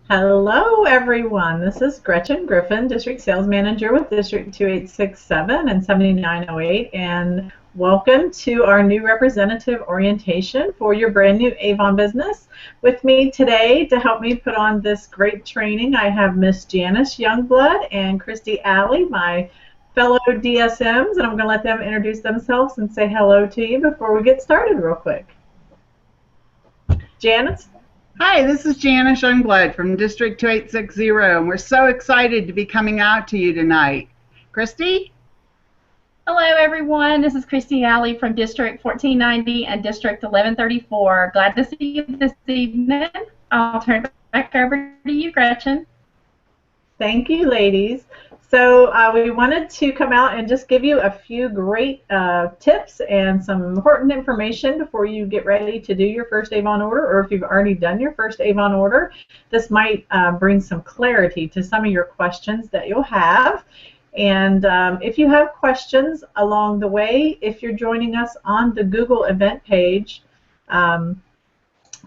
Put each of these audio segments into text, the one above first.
Hello, everyone. This is Gretchen Griffin, District Sales Manager with District 2867 and 7908, and welcome to our new representative orientation for your brand new Avon business. With me today to help me put on this great training, I have Miss Janice Youngblood and Christy Alley, my fellow DSMs, and I'm going to let them introduce themselves and say hello to you before we get started real quick. Janice? Hi, this is Janice Youngblood from District 2860, and we're so excited to be coming out to you tonight. Christy? Hello, everyone. This is Christy Alley from District 1490 and District 1134. Glad to see you this evening. I'll turn it back over to you, Gretchen. Thank you, ladies. So we wanted to come out and just give you a few great tips and some important information before you get ready to do your first Avon order, or if you've already done your first Avon order. This might bring some clarity to some of your questions that you'll have. And if you have questions along the way, if you're joining us on the Google event page,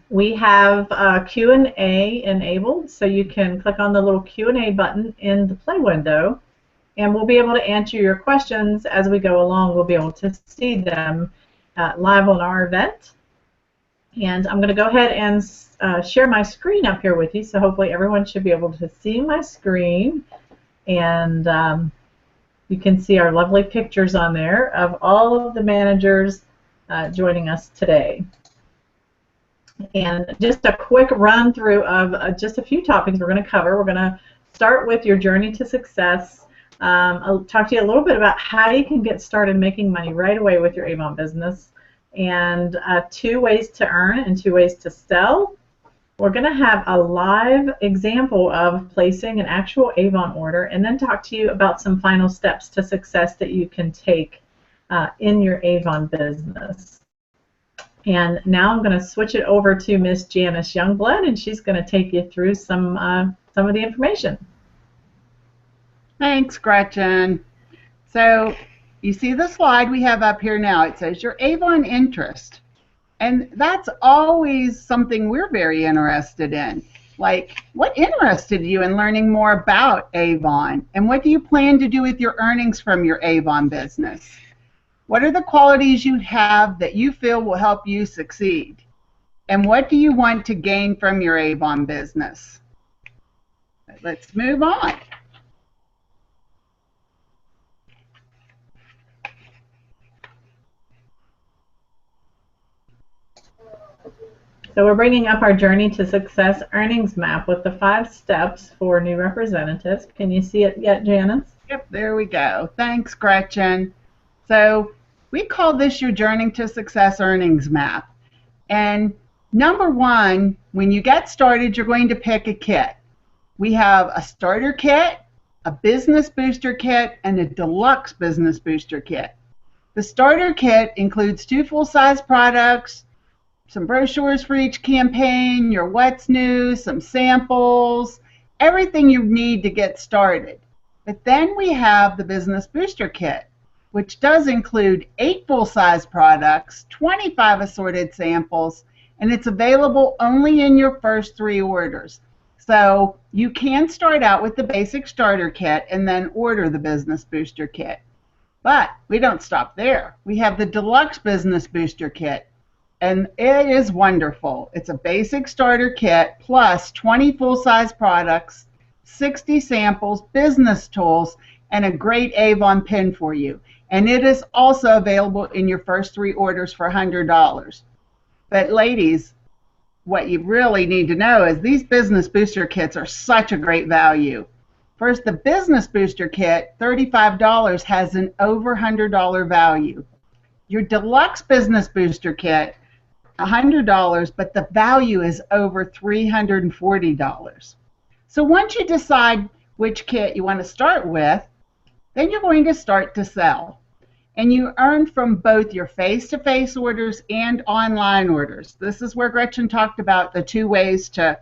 we have Q&A enabled, so you can click on the little Q&A button in the play window, and we'll be able to answer your questions as we go along. We'll be able to see them live on our event. And I'm going to go ahead and share my screen up here with you, so hopefully everyone should be able to see my screen. And you can see our lovely pictures on there of all of the managers joining us today. And just a quick run through of just a few topics we're going to cover. We're going to start with your journey to success. I'll talk to you a little bit about how you can get started making money right away with your Avon business, and 2 ways to earn and 2 ways to sell. We're going to have a live example of placing an actual Avon order, and then talk to you about some final steps to success that you can take in your Avon business. And now I'm going to switch it over to Miss Janice Youngblood, and she's going to take you through some of the information. Thanks, Gretchen. So you see the slide we have up here now. It says your Avon interest. And that's always something we're very interested in. Like, what interested you in learning more about Avon? And what do you plan to do with your earnings from your Avon business? What are the qualities you have that you feel will help you succeed? And what do you want to gain from your Avon business? Let's move on. So we're bringing up our Journey to Success earnings map with the 5 steps for new representatives. Can you see it yet, Janice? Yep, there we go. Thanks, Gretchen. So we call this your Journey to Success earnings map. And number 1, when you get started, you're going to pick a kit. We have a starter kit, a business booster kit, and a deluxe business booster kit. The starter kit includes 2 full-size products, some brochures for each campaign, your what's new, some samples, everything you need to get started. But then we have the business booster kit, which does include 8 full-size products, 25 assorted samples, and it's available only in your first 3 orders. So you can start out with the basic starter kit and then order the business booster kit. But we don't stop there. We have the deluxe business booster kit, and it is wonderful. It's a basic starter kit plus 20 full-size products, 60 samples, business tools, and a great Avon pin for you. And it is also available in your first 3 orders for $100. But ladies, what you really need to know is these business booster kits are such a great value. First, the business booster kit, $35, has an over $100 value. Your deluxe business booster kit, $100, but the value is over $340. So once you decide which kit you want to start with, then you're going to start to sell. And you earn from both your face-to-face orders and online orders. This is where Gretchen talked about the 2 ways to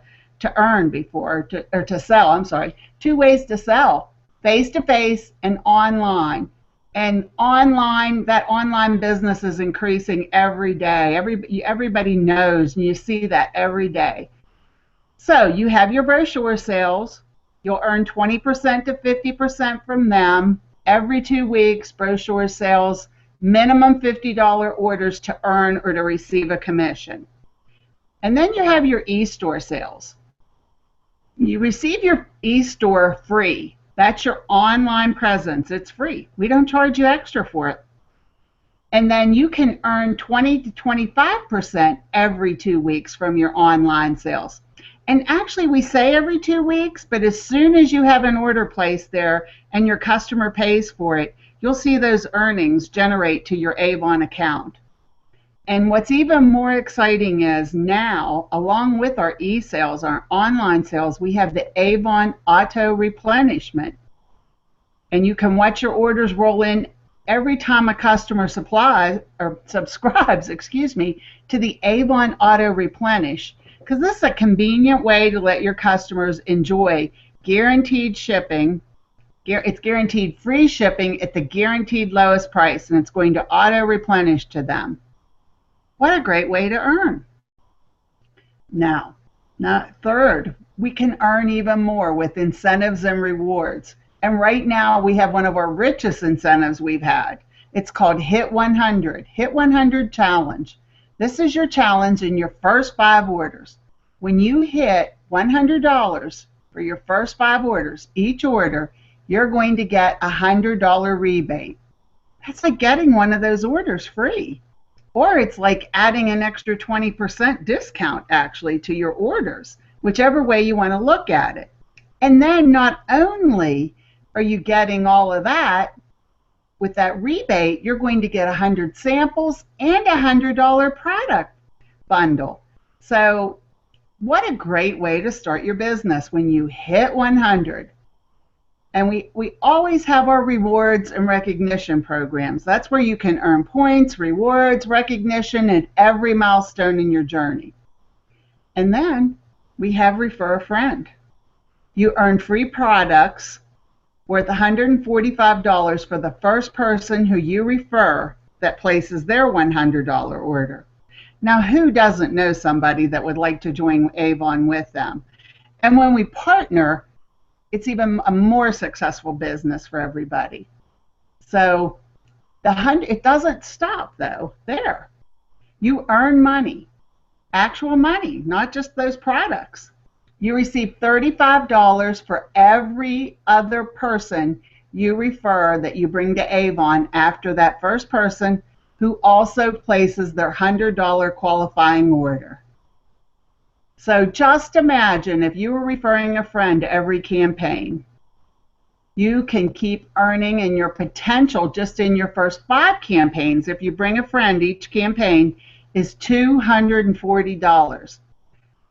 earn before, or to sell, I'm sorry. 2 ways to sell, face-to-face and online. And online, that online business is increasing every day. Everybody knows, and you see that every day. So you have your brochure sales. You'll earn 20% to 50% from them every 2 weeks. Brochure sales, minimum $50 orders to earn or to receive a commission. And then you have your e-store sales. You receive your e-store free. That's your online presence. It's free. We don't charge you extra for it. And then you can earn 20 to 25% every 2 weeks from your online sales. And actually, we say every 2 weeks, but as soon as you have an order placed there and your customer pays for it, you'll see those earnings generate to your Avon account. And what's even more exciting is now, along with our e-sales, our online sales, we have the Avon auto replenishment. And you can watch your orders roll in every time a customer subscribes, to the Avon auto replenish, because this is a convenient way to let your customers enjoy guaranteed shipping. It's guaranteed free shipping at the guaranteed lowest price, and it's going to auto replenish to them. What a great way to earn. Now, third, we can earn even more with incentives and rewards. And right now we have one of our richest incentives we've had. It's called Hit 100, Hit 100 Challenge. This is your challenge in your first 5 orders. When you hit $100 for your first 5 orders, each order, you're going to get a $100 rebate. That's like getting one of those orders free. Or it's like adding an extra 20% discount actually to your orders, whichever way you want to look at it. And then not only are you getting all of that, with that rebate, you're going to get 100 samples and a $100 product bundle. So what a great way to start your business when you hit 100. And we always have our rewards and recognition programs. That's where you can earn points, rewards, recognition at every milestone in your journey. And then we have Refer a Friend. You earn free products worth $145 for the first person who you refer that places their $100 order. Now, who doesn't know somebody that would like to join Avon with them? And when we partner, it's even a more successful business for everybody. So it doesn't stop, though, there. You earn money, actual money, not just those products. You receive $35 for every other person you refer that you bring to Avon after that first person who also places their $100 qualifying order. So just imagine if you were referring a friend to every campaign, you can keep earning in your potential just in your first 5 campaigns. If you bring a friend, each campaign is $240.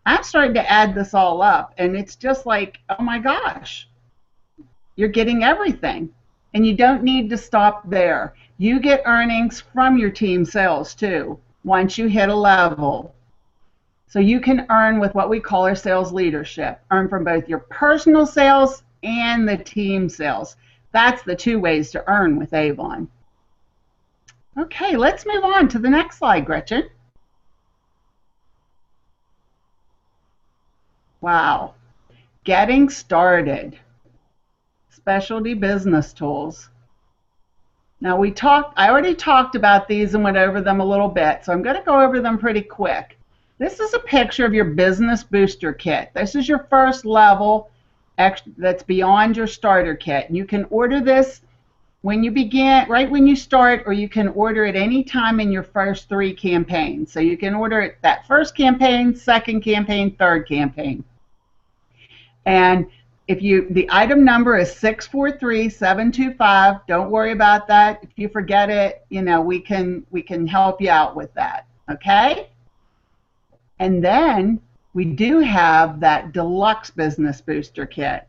I'm starting to add this all up, and it's just like, oh my gosh, you're getting everything. And you don't need to stop there. You get earnings from your team sales too, once you hit a level. So you can earn with what we call our sales leadership. Earn from both your personal sales and the team sales. That's the 2 ways to earn with Avon. Okay, let's move on to the next slide, Gretchen. Wow. Getting started. Specialty business tools. Now I already talked about these and went over them a little bit, so I'm going to go over them pretty quick. This is a picture of your business booster kit. This is your first level that's beyond your starter kit. You can order this when you begin, right when you start, or you can order it any time in your first 3 campaigns. So you can order it that first campaign, second campaign, third campaign. And the item number is 643725. Don't worry about that. If you forget it, we can help you out with that. Okay? And then we do have that deluxe business booster kit.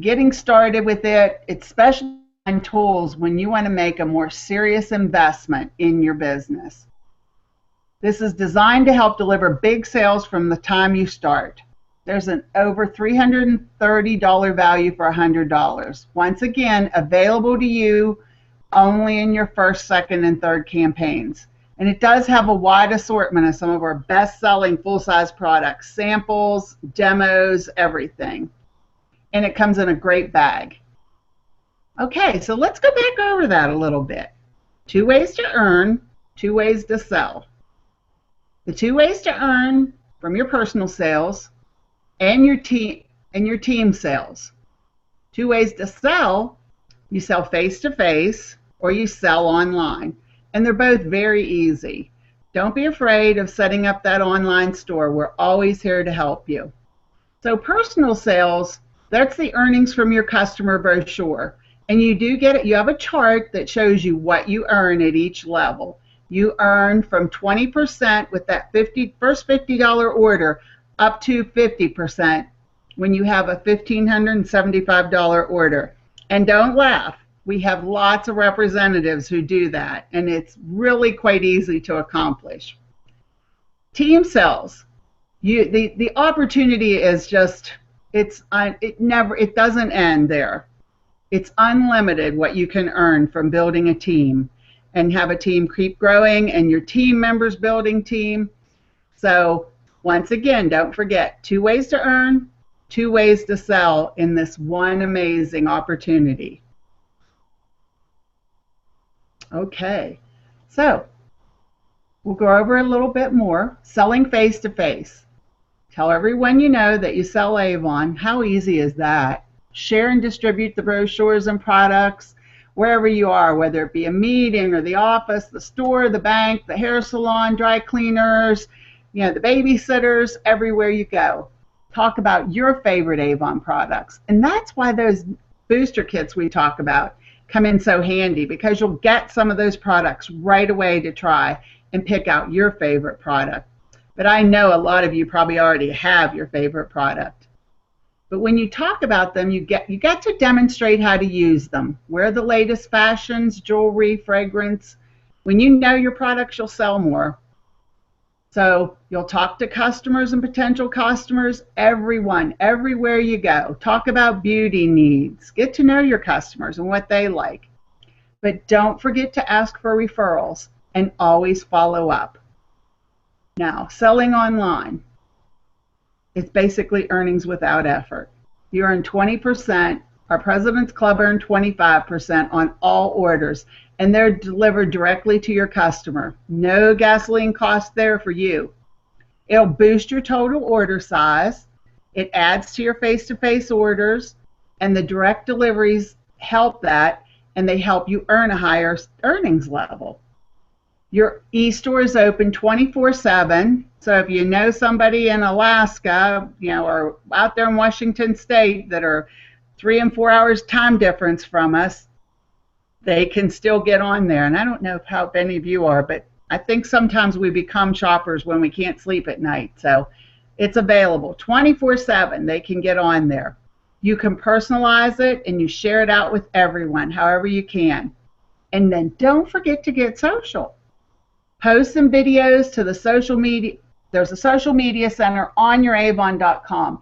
Getting started with it, it's special tools when you want to make a more serious investment in your business. This is designed to help deliver big sales from the time you start. There's an over $330 value for $100. Once again, available to you only in your first, second, and third campaigns. And it does have a wide assortment of some of our best-selling full-size products, samples, demos, everything. And it comes in a great bag. Okay, so let's go back over that a little bit. 2 ways to earn, 2 ways to sell. The 2 ways to earn from your personal sales and your team sales. 2 ways to sell, you sell face-to-face or you sell online. And they're both very easy. Don't be afraid of setting up that online store. We're always here to help you. So personal sales, that's the earnings from your customer brochure. And you do get it. You have a chart that shows you what you earn at each level. You earn from 20% with that first $50 order up to 50% when you have a $1,575 order. And don't laugh. We have lots of representatives who do that, and it's really quite easy to accomplish. Team sales, the opportunity is just, it doesn't end there. It's unlimited what you can earn from building a team and have a team keep growing and your team members building team. So once again, don't forget, 2 ways to earn, 2 ways to sell in this one amazing opportunity. Okay, so we'll go over a little bit more. Selling face-to-face. Tell everyone you know that you sell Avon. How easy is that? Share and distribute the brochures and products wherever you are, whether it be a meeting or the office, the store, the bank, the hair salon, dry cleaners, the babysitters, everywhere you go. Talk about your favorite Avon products. And that's why those booster kits we talk about come in so handy, because you'll get some of those products right away to try and pick out your favorite product. But I know a lot of you probably already have your favorite product. But when you talk about them, you get to demonstrate how to use them. Wear the latest fashions, jewelry, fragrance. When you know your products, you'll sell more. So you'll talk to customers and potential customers, everyone, everywhere you go. Talk about beauty needs. Get to know your customers and what they like. But don't forget to ask for referrals and always follow up. Now, selling online. It's basically earnings without effort. You earn 20%. Our President's Club earned 25% on all orders, and they're delivered directly to your customer. No gasoline cost there for you. It'll boost your total order size. It adds to your face-to-face orders, and the direct deliveries help that, and they help you earn a higher earnings level. Your e-store is open 24/7, so if you know somebody in Alaska, or out there in Washington State that are 3 and 4 hours time difference from us, they can still get on there. And I don't know how many of you are, but I think sometimes we become shoppers when we can't sleep at night. So it's available 24/7. They can get on there. You can personalize it and you share it out with everyone, however you can. And then don't forget to get social. Post some videos to the social media. There's a social media center on your Avon.com.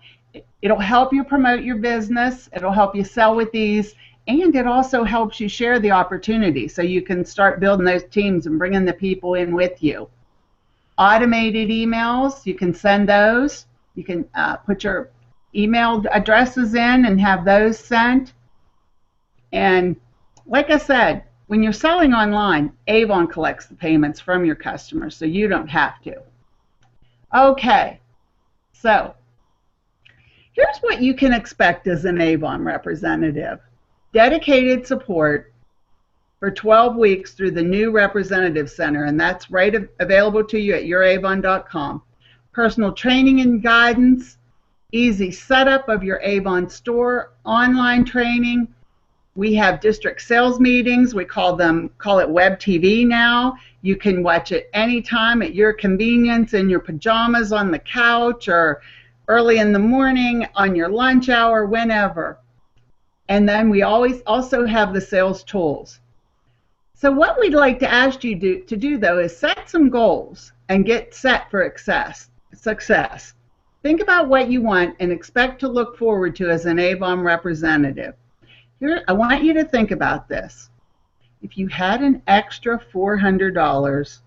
It'll help you promote your business. It'll help you sell with ease. And it also helps you share the opportunity so you can start building those teams and bringing the people in with you. Automated emails, you can send those. You can put your email addresses in and have those sent. And like I said, when you're selling online, Avon collects the payments from your customers, so you don't have to. Okay, so here's what you can expect as an Avon representative. Dedicated support for 12 weeks through the new Representative Center, and that's available to you at youravon.com. Personal training and guidance, easy setup of your Avon store, online training. We have district sales meetings. We call it web TV now. You can watch it anytime at your convenience, in your pajamas, on the couch, or early in the morning, on your lunch hour, whenever. And then we always also have the sales tools. So what we'd like to ask you to do, though, is set some goals and get set for success. Think about what you want and expect to look forward to as an Avon representative. Here, I want you to think about this. If you had an extra $400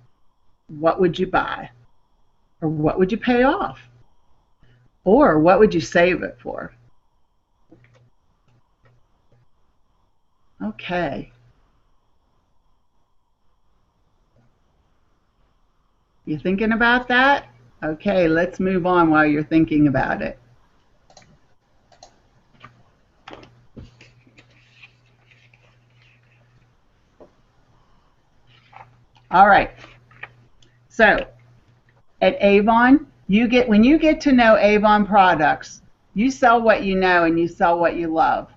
what would you buy? Or what would you pay off? Or what would you save it for? Okay. You thinking about that? Okay, let's move on while you're thinking about it. All right. So at Avon, when you get to know Avon products, you sell what you know and you sell what you love.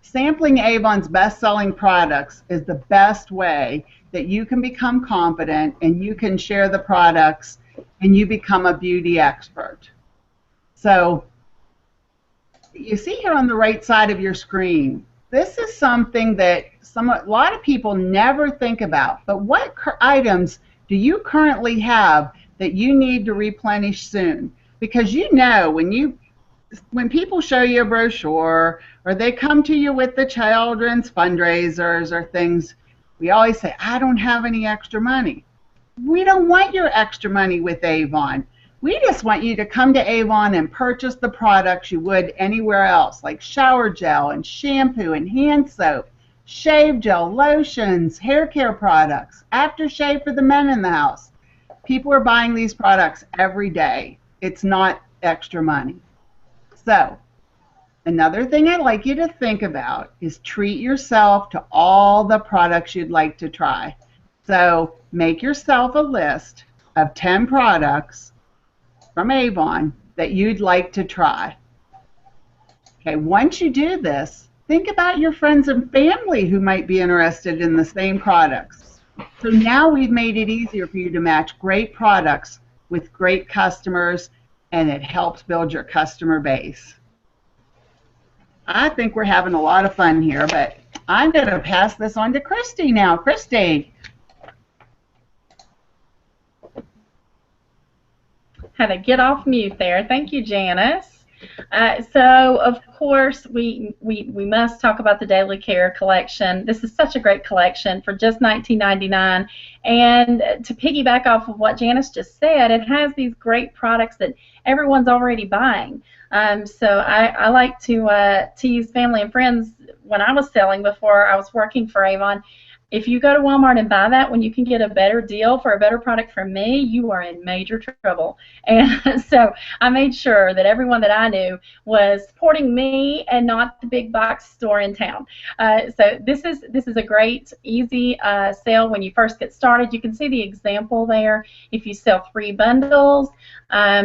Sampling Avon's best-selling products is the best way that you can become confident and you can share the products and you become a beauty expert. So you see here on the right side of your screen, this is something that a lot of people never think about. But what items do you currently have that you need to replenish soon? Because you know when people show you a brochure or they come to you with the children's fundraisers or things, we always say, I don't have any extra money. We don't want your extra money with Avon. We just want you to come to Avon and purchase the products you would anywhere else, like shower gel and shampoo and hand soap, shave gel, lotions, hair care products, aftershave for the men in the house. People are buying these products every day. It's not extra money. So, another thing I'd like you to think about is treat yourself to all the products you'd like to try. So, make yourself a list of 10 products from Avon that you'd like to try. Okay, once you do this, think about your friends and family who might be interested in the same products. So now we've made it easier for you to match great products with great customers, and it helps build your customer base. I think we're having a lot of fun here, but I'm going to pass this on to Christy now. Christy. Had to get off mute there. Thank you, Janice. So, of course, we must talk about the Daily Care collection. This is such a great collection for just $19.99. And to piggyback off of what Janice just said, it has these great products that everyone's already buying. So I like to tease family and friends when I was selling before I was working for Avon. If you go to Walmart and buy that when you can get a better deal for a better product from me, you are in major trouble. And so I made sure that everyone that I knew was supporting me and not the big box store in town. So this is a great, easy sale when you first get started. You can see the example there. If you sell 3 bundles,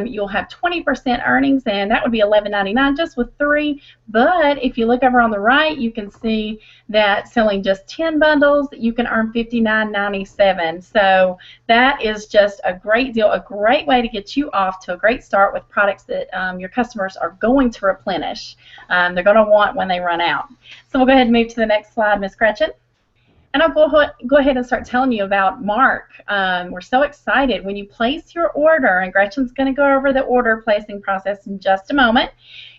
you'll have 20% earnings, and that would be $11.99 just with 3. But if you look over on the right, you can see that selling just 10 bundles, you can earn $59.97. So that is just a great deal, a great way to get you off to a great start with products that your customers are going to replenish. They're going to want when they run out. So we'll go ahead and move to the next slide, Ms. Gretchen. And I'll go ahead and start telling you about Mark. We're so excited. When you place your order, and Gretchen's going to go over the order placing process in just a moment,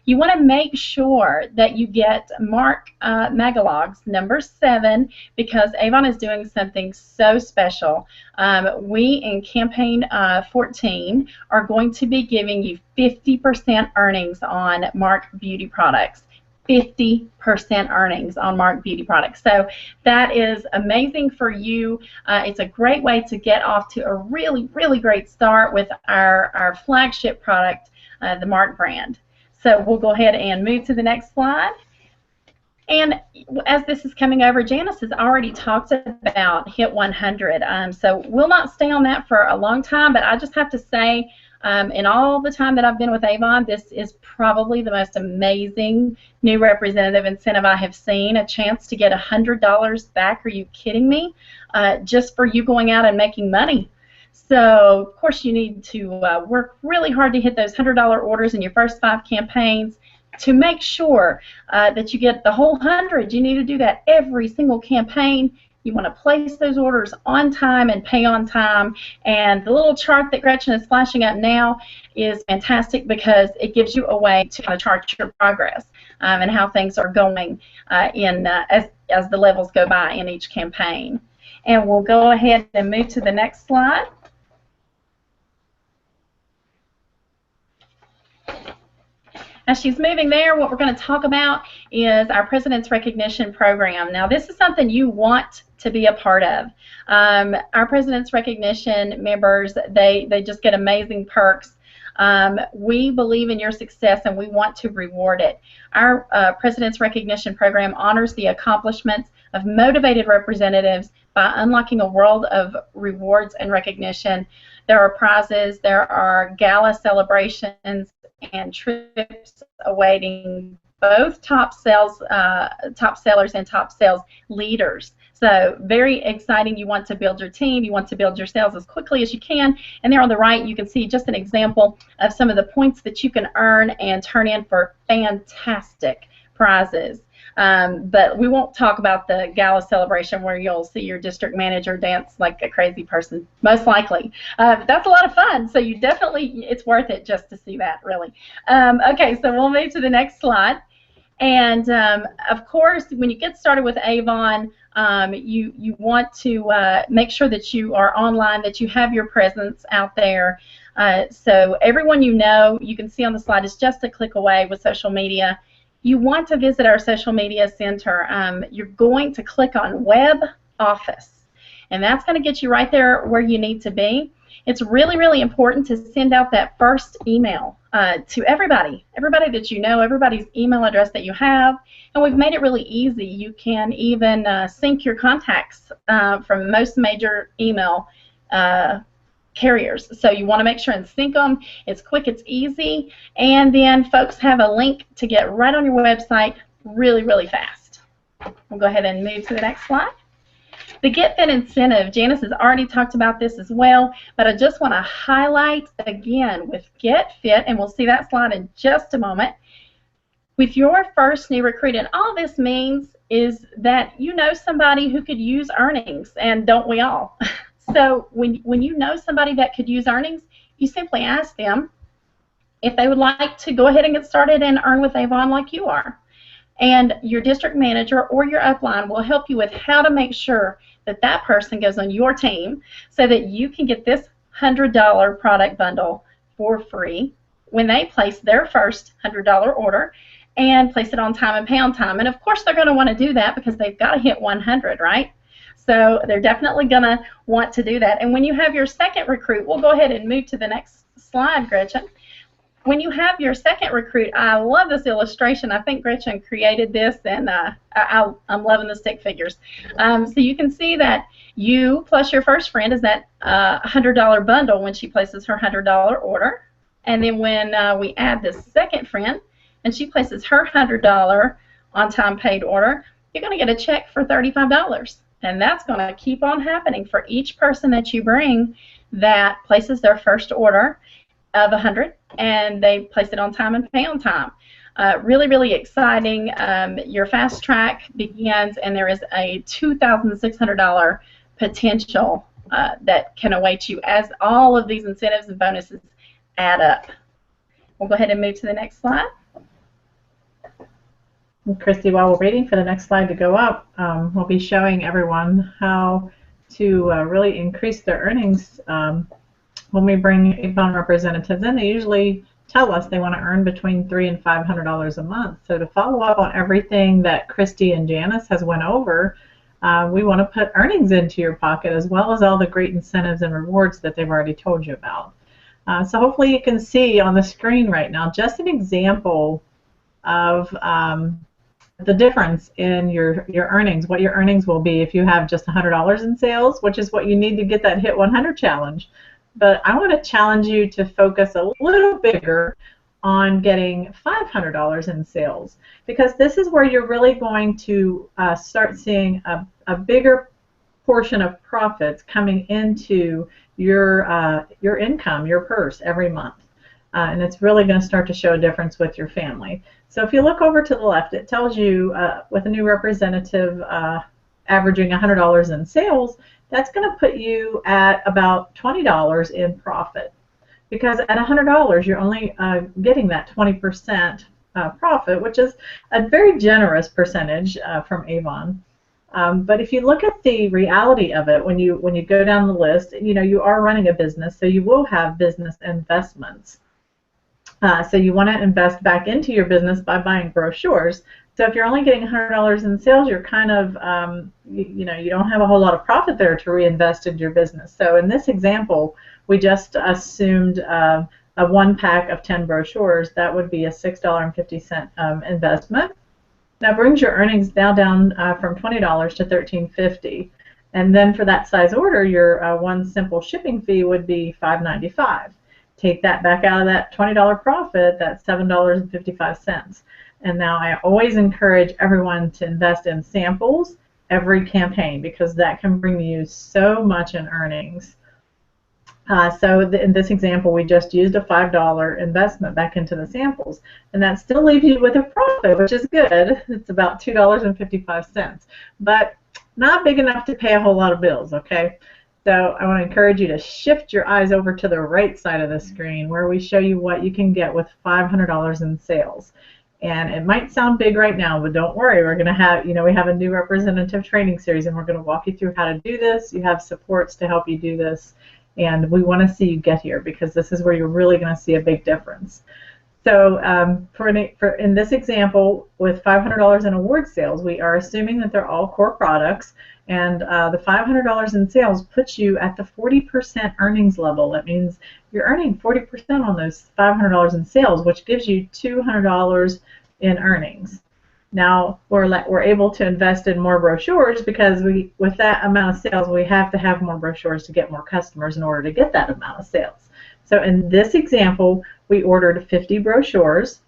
you want to make sure that you get Mark Megalogs number 7, because Avon is doing something so special. We in campaign 14 are going to be giving you 50% earnings on Mark beauty products. 50% earnings on Mark beauty products. So that is amazing for you. It's a great way to get off to a really, really great start with our flagship product, the Mark brand. So we'll go ahead and move to the next slide. And as this is coming over, Janice has already talked about Hit 100. So we'll not stay on that for a long time, but I just have to say, in all the time that I've been with Avon, this is probably the most amazing new representative incentive I have seen. A chance to get $100 back. Are you kidding me? Just for you going out and making money. So, of course, you need to work really hard to hit those $100 orders in your first 5 campaigns. To make sure that you get the whole 100, you need to do that every single campaign. You want to place those orders on time and pay on time. And the little chart that Gretchen is flashing up now is fantastic because it gives you a way to chart your progress and how things are going as the levels go by in each campaign. And we'll go ahead and move to the next slide. As she's moving there, what we're going to talk about is our President's Recognition Program. Now, this is something you want to be a part of. Our President's Recognition members, they just get amazing perks. We believe in your success and we want to reward it. Our President's Recognition Program honors the accomplishments of motivated representatives by unlocking a world of rewards and recognition. There are prizes, there are gala celebrations, and trips awaiting both top sellers and top sales leaders. So very exciting. You want to build your team. You want to build your sales as quickly as you can. And there on the right, you can see just an example of some of the points that you can earn and turn in for fantastic prizes. But we won't talk about the gala celebration where you'll see your district manager dance like a crazy person, most likely. That's a lot of fun, so you definitely, it's worth it just to see that, really. Okay, so we'll move to the next slide. And, of course, when you get started with Avon, you want to make sure that you are online, that you have your presence out there. So everyone you know, you can see on the slide, is just a click away with social media. You want to visit our social media center. You're going to click on Web Office, and that's going to get you right there where you need to be. It's really, really important to send out that first email to everybody that you know, everybody's email address that you have, and we've made it really easy. You can even sync your contacts from most major email carriers. So you want to make sure and sync them. It's quick, it's easy, and then folks have a link to get right on your website really, really fast. We'll go ahead and move to the next slide. The Get Fit incentive, Janice has already talked about this as well, but I just want to highlight again with Get Fit, and we'll see that slide in just a moment. With your first new recruit, and all this means is that you know somebody who could use earnings, and don't we all? So when you know somebody that could use earnings, you simply ask them if they would like to go ahead and get started and earn with Avon like you are. And your district manager or your upline will help you with how to make sure that that person goes on your team so that you can get this $100 product bundle for free when they place their first $100 order and place it on time and pay on time. And of course they're going to want to do that because they've got to hit 100, right? So they're definitely going to want to do that. And when you have your second recruit, we'll go ahead and move to the next slide, Gretchen. When you have your second recruit, I love this illustration. I think Gretchen created this, and I'm loving the stick figures. So you can see that you plus your first friend is that $100 bundle when she places her $100 order. And then when we add this second friend and she places her $100 on-time paid order, you're going to get a check for $35. And that's going to keep on happening for each person that you bring that places their first order of 100 and they place it on time and pay on time. Really, really exciting. Your fast track begins, and there is a $2,600 potential that can await you as all of these incentives and bonuses add up. We'll go ahead and move to the next slide. Christy, while we're waiting for the next slide to go up, we'll be showing everyone how to really increase their earnings. When we bring Avon representatives in, they usually tell us they want to earn between $300 and $500 a month. So to follow up on everything that Christy and Janice has went over, we want to put earnings into your pocket as well as all the great incentives and rewards that they've already told you about. So hopefully you can see on the screen right now just an example of the difference in your earnings, what your earnings will be if you have just $100 in sales, which is what you need to get that Hit 100 challenge. But I want to challenge you to focus a little bigger on getting $500 in sales, because this is where you're really going to start seeing a bigger portion of profits coming into your income, your purse every month. And it's really going to start to show a difference with your family. So if you look over to the left, it tells you with a new representative averaging $100 in sales, that's going to put you at about $20 in profit. Because at $100, you're only getting that 20% profit, which is a very generous percentage from Avon. But if you look at the reality of it, when you go down the list, you know, you are running a business, so you will have business investments. So you want to invest back into your business by buying brochures. So if you're only getting $100 in sales, you're kind of, you don't have a whole lot of profit there to reinvest in your business. So in this example, we just assumed a 1-pack of 10 brochures. That would be a $6.50 investment. That brings your earnings now down from $20 to $13.50. And then for that size order, your one simple shipping fee would be $5.95. Take that back out of that $20 profit, that's $7.55. And now I always encourage everyone to invest in samples every campaign because that can bring you so much in earnings. In this example, we just used a $5 investment back into the samples, and that still leaves you with a profit, which is good. It's about $2.55, but not big enough to pay a whole lot of bills, okay? So I want to encourage you to shift your eyes over to the right side of the screen where we show you what you can get with $500 in sales. And it might sound big right now, but don't worry. We're going to have, we have a new representative training series, and we're going to walk you through how to do this. You have supports to help you do this, and we want to see you get here because this is where you're really going to see a big difference. So in this example, with $500 in award sales, we are assuming that they're all core products, and the $500 in sales puts you at the 40% earnings level. That means you're earning 40% on those $500 in sales, which gives you $200 in earnings. Now we're able to invest in more brochures because with that amount of sales, we have to have more brochures to get more customers in order to get that amount of sales. So in this example, we ordered 50 brochures.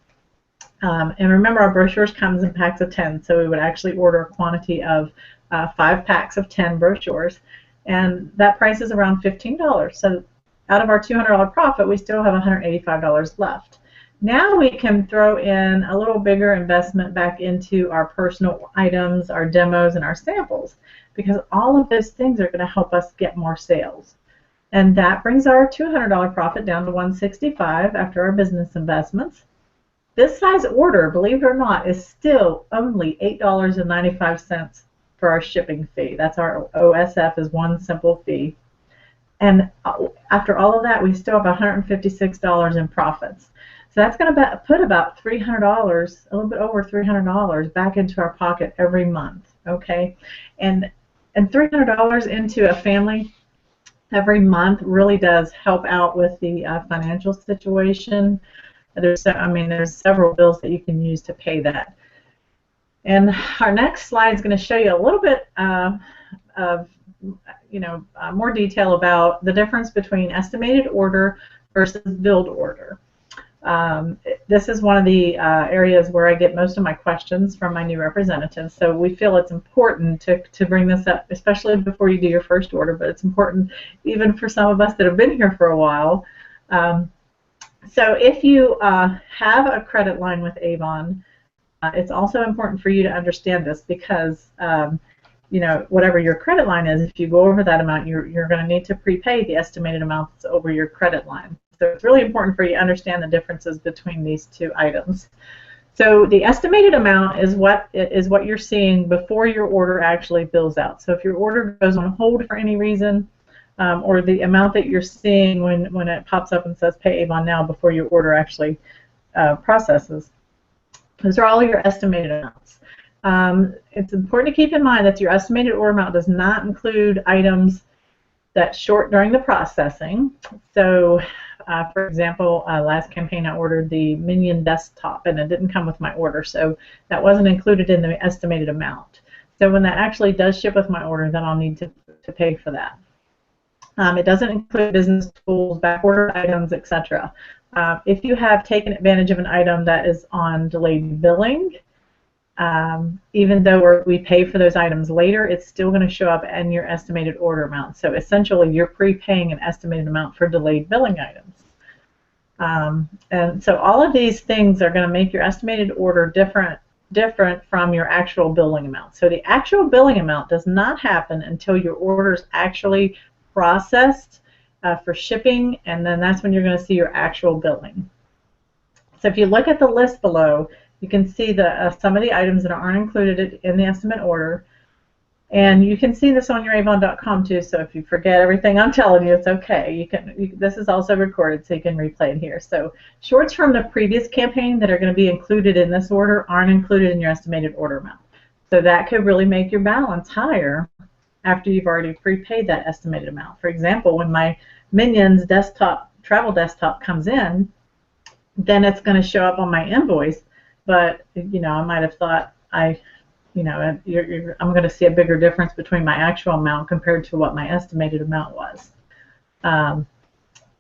And remember, our brochures comes in packs of 10, so we would actually order a quantity of 5 packs of 10 brochures. And that price is around $15. So out of our $200 profit, we still have $185 left. Now we can throw in a little bigger investment back into our personal items, our demos, and our samples, because all of those things are going to help us get more sales. And that brings our $200 profit down to $165 after our business investments. This size order, believe it or not, is still only $8.95 for our shipping fee. That's our OSF is one simple fee. And after all of that, we still have $156 in profits. So that's going to put about $300, a little bit over $300 back into our pocket every month, okay? And $300 into a family every month really does help out with the financial situation. There's several bills that you can use to pay that. And our next slide is going to show you a little bit of more detail about the difference between estimated order versus billed order. This is one of the areas where I get most of my questions from my new representatives, so we feel it's important to bring this up, especially before you do your first order, but it's important even for some of us that have been here for a while. So if you have a credit line with Avon, it's also important for you to understand this because whatever your credit line is, if you go over that amount, you're going to need to prepay the estimated amounts over your credit line. So it's really important for you to understand the differences between these two items. So the estimated amount is what you're seeing before your order actually bills out. So if your order goes on hold for any reason, or the amount that you're seeing when it pops up and says pay Avon now before your order actually processes, those are all your estimated amounts. It's important to keep in mind that your estimated order amount does not include items that short during the processing. So, for example, last campaign I ordered the Minion desktop, and it didn't come with my order, so that wasn't included in the estimated amount. So when that actually does ship with my order, then I'll need to pay for that. It doesn't include business tools, backordered items, etc. If you have taken advantage of an item that is on delayed billing, even though we pay for those items later, it's still going to show up in your estimated order amount. So essentially, you're prepaying an estimated amount for delayed billing items. And so all of these things are going to make your estimated order different from your actual billing amount. So the actual billing amount does not happen until your order is actually processed for shipping, and then that's when you're going to see your actual billing. So if you look at the list below, you can see some of the items that aren't included in the estimate order, And you can see this on your Avon.com too, so if you forget everything I'm telling you, it's okay. This is also recorded, so you can replay it here. So shorts from the previous campaign that are going to be included in this order aren't included in your estimated order amount. So that could really make your balance higher after you've already prepaid that estimated amount. For example, when my Minions travel desktop comes in, then it's going to show up on my invoice, but I might have thought I'm going to see a bigger difference between my actual amount compared to what my estimated amount was. And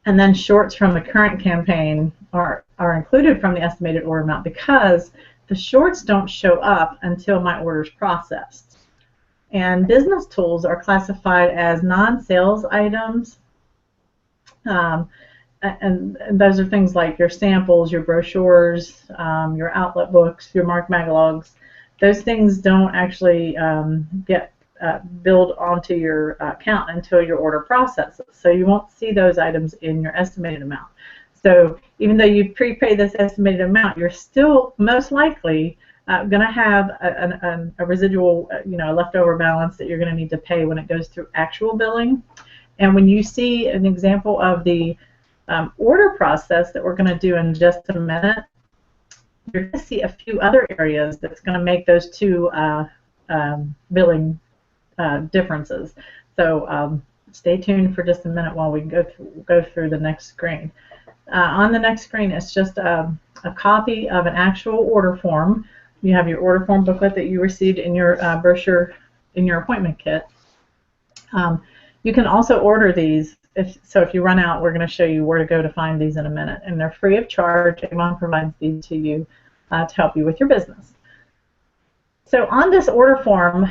then shorts from the current campaign are included from the estimated order amount because the shorts don't show up until my order is processed. And business tools are classified as non-sales items. And those are things like your samples, your brochures, your outlet books, your marked magalogs. Those things don't actually get billed onto your account until your order processes. So you won't see those items in your estimated amount. So even though you prepay this estimated amount, you're still most likely going to have a residual, a leftover balance that you're going to need to pay when it goes through actual billing. And when you see an example of the order process that we're going to do in just a minute, you're going to see a few other areas that's going to make those two billing differences. So stay tuned for just a minute while we go through the next screen. On the next screen, it's just a copy of an actual order form. You have your order form booklet that you received in your brochure in your appointment kit. You can also order these. If you run out, we're going to show you where to go to find these in a minute, and they're free of charge. Avon provides these to you to help you with your business. So on this order form,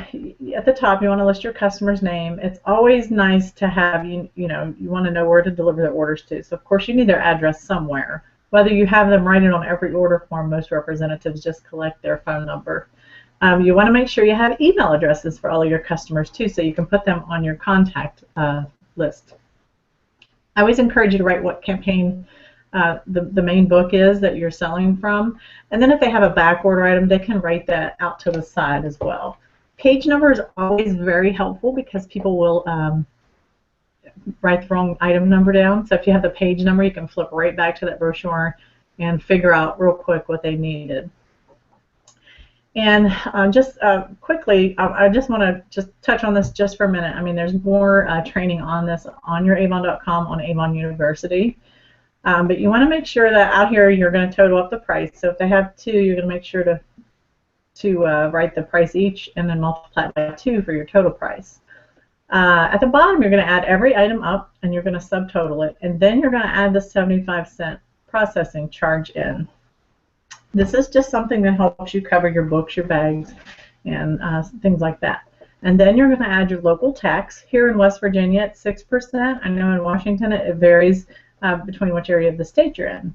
at the top, you want to list your customer's name. It's always nice to have, you want to know where to deliver their orders to. So of course you need their address somewhere. Whether you have them write it on every order form, most representatives just collect their phone number. You want to make sure you have email addresses for all of your customers too, so you can put them on your contact list. I always encourage you to write what campaign the main book is that you're selling from, and then if they have a back order item, they can write that out to the side as well. Page number is always very helpful because people will write the wrong item number down. So if you have the page number, you can flip right back to that brochure and figure out real quick what they needed. And just quickly, I just want to just touch on this just for a minute. I mean, there's more training on this on your Avon.com, on Avon University. But you want to make sure that out here you're going to total up the price. So if they have two, you're going to make sure to write the price each and then multiply it by 2 for your total price. At the bottom, you're going to add every item up and you're going to subtotal it. And then you're going to add the 75-cent processing charge in. This is just something that helps you cover your books, your bags, and things like that. And then you're going to add your local tax. Here in West Virginia, it's 6%. I know in Washington it varies between which area of the state you're in.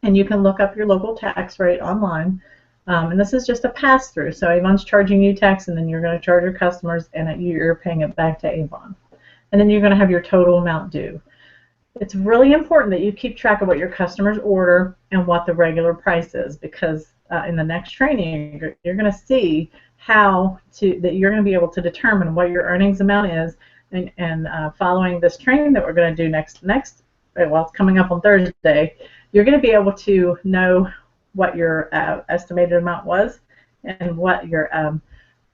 And you can look up your local tax rate online. And this is just a pass-through. So Avon's charging you tax, and then you're going to charge your customers, and you're paying it back to Avon. And then you're going to have your total amount due. It's really important that you keep track of what your customers order and what the regular price is, because in the next training you're going to see that you're going to be able to determine what your earnings amount is, and following this training that we're going to do next well, it's coming up on Thursday, you're going to be able to know what your estimated amount was and what your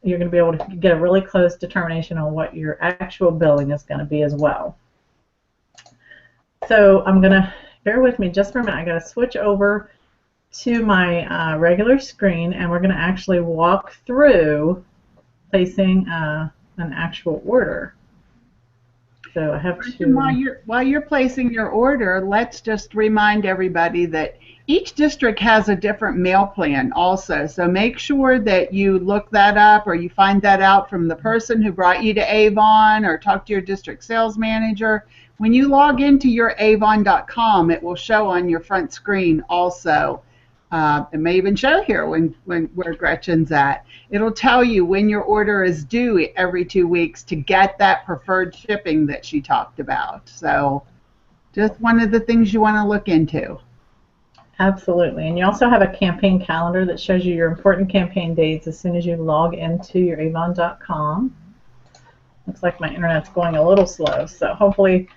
you're going to be able to get a really close determination on what your actual billing is going to be as well. So I'm going to, bear with me just for a minute, I got to switch over to my regular screen, and we're going to actually walk through placing an actual order. So I have to... While you're placing your order, let's just remind everybody that each district has a different mail plan also. So make sure that you look that up, or you find that out from the person who brought you to Avon, or talk to your district sales manager. When you log into your Avon.com, it will show on your front screen also. It may even show here where Gretchen's at. It'll tell you when your order is due every 2 weeks to get that preferred shipping that she talked about. So just one of the things you want to look into. Absolutely. And you also have a campaign calendar that shows you your important campaign dates as soon as you log into your Avon.com. Looks like my internet's going a little slow, so hopefully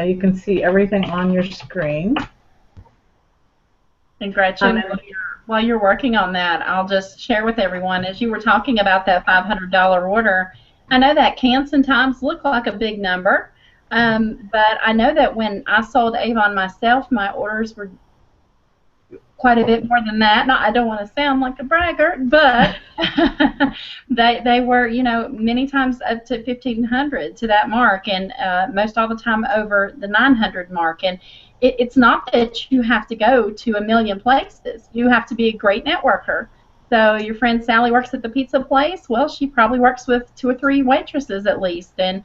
you can see everything on your screen. And Gretchen, while you're working on that, I'll just share with everyone, as you were talking about that $500 order, I know that can sometimes look like a big number, but I know that when I sold Avon myself, my orders were quite a bit more than that. Now, I don't want to sound like a braggart, but they were, you know, many times up to 1,500 to that mark, and most all the time over the 900 mark. And it's not that you have to go to a million places. You have to be a great networker. So your friend Sally works at the pizza place. Well, she probably works with 2 or 3 waitresses at least, and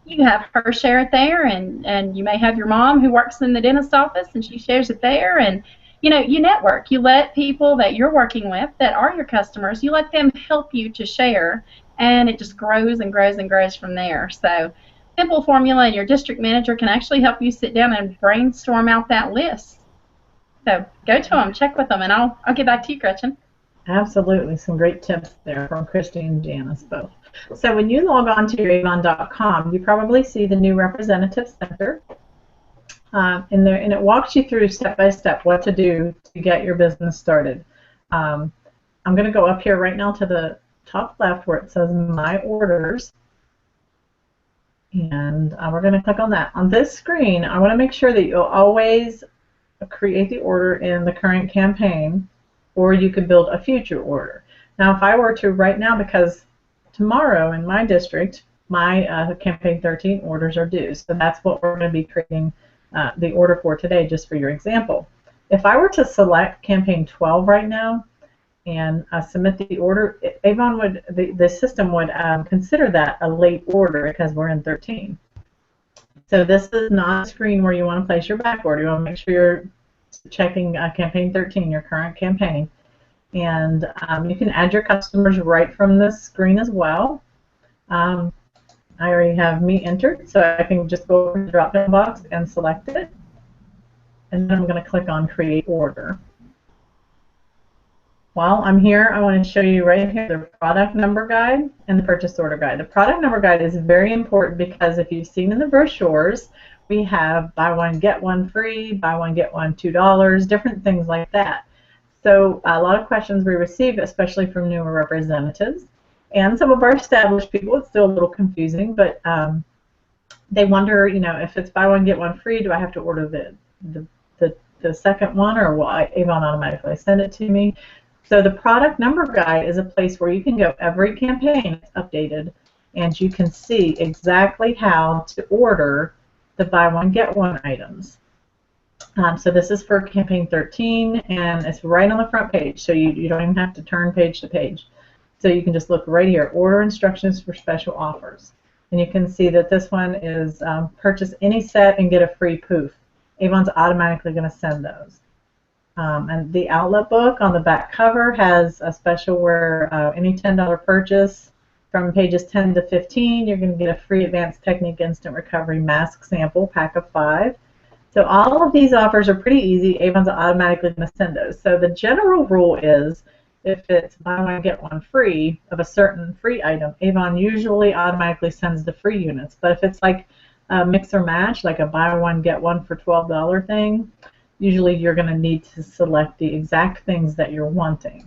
you have her share it there, and you may have your mom who works in the dentist office, and she shares it there, and you know, you network. You let people that you're working with, that are your customers, you let them help you to share, and it just grows and grows and grows from there. So, simple formula, and your district manager can actually help you sit down and brainstorm out that list. So, go to them, check with them, and I'll get back to you, Gretchen. Absolutely, some great tips there from Christy and Janice both. So, when you log on to your Avon.com, you probably see the new Representative Center. In there, and it walks you through step by step what to do to get your business started. I'm going to go up here right now to the top left where it says My Orders, and we're going to click on that. On this screen, I want to make sure that you'll always create the order in the current campaign, or you could build a future order. Now, if I were to right now, because tomorrow in my district, my campaign 13 orders are due, so that's what we're going to be creating the order for today, just for your example. If I were to select campaign 12 right now and submit the order, Avon would, the system would consider that a late order because we're in 13. So this is not a screen where you want to place your back order. You want to make sure you're checking campaign 13, your current campaign. And you can add your customers right from this screen as well. I already have me entered, so I can just go over to the drop-down box and select it. And then I'm going to click on Create Order. While I'm here, I want to show you right here the product number guide and the purchase order guide. The product number guide is very important because if you've seen in the brochures, we have buy one, get one free, buy one, get one, $2, different things like that. So a lot of questions we receive, especially from newer representatives, and some of our established people, it's still a little confusing, but they wonder, you know, if it's buy one, get one free, do I have to order the second one, or will Avon automatically send it to me? So the product number guide is a place where you can go every campaign, it's updated, and you can see exactly how to order the buy one, get one items. So this is for campaign 13, and it's right on the front page, so you don't even have to turn page to page. So you can just look right here, order instructions for special offers. And you can see that this one is purchase any set and get a free poof. Avon's automatically going to send those. And the outlet book on the back cover has a special where any $10 purchase from pages 10 to 15, you're going to get a free Advanced Technique Instant Recovery Mask Sample, pack of 5. So all of these offers are pretty easy. Avon's automatically going to send those. So the general rule is, if it's buy one, get one free of a certain free item, Avon usually automatically sends the free units. But if it's like a mix or match, like a buy one, get one for $12 thing, usually you're going to need to select the exact things that you're wanting.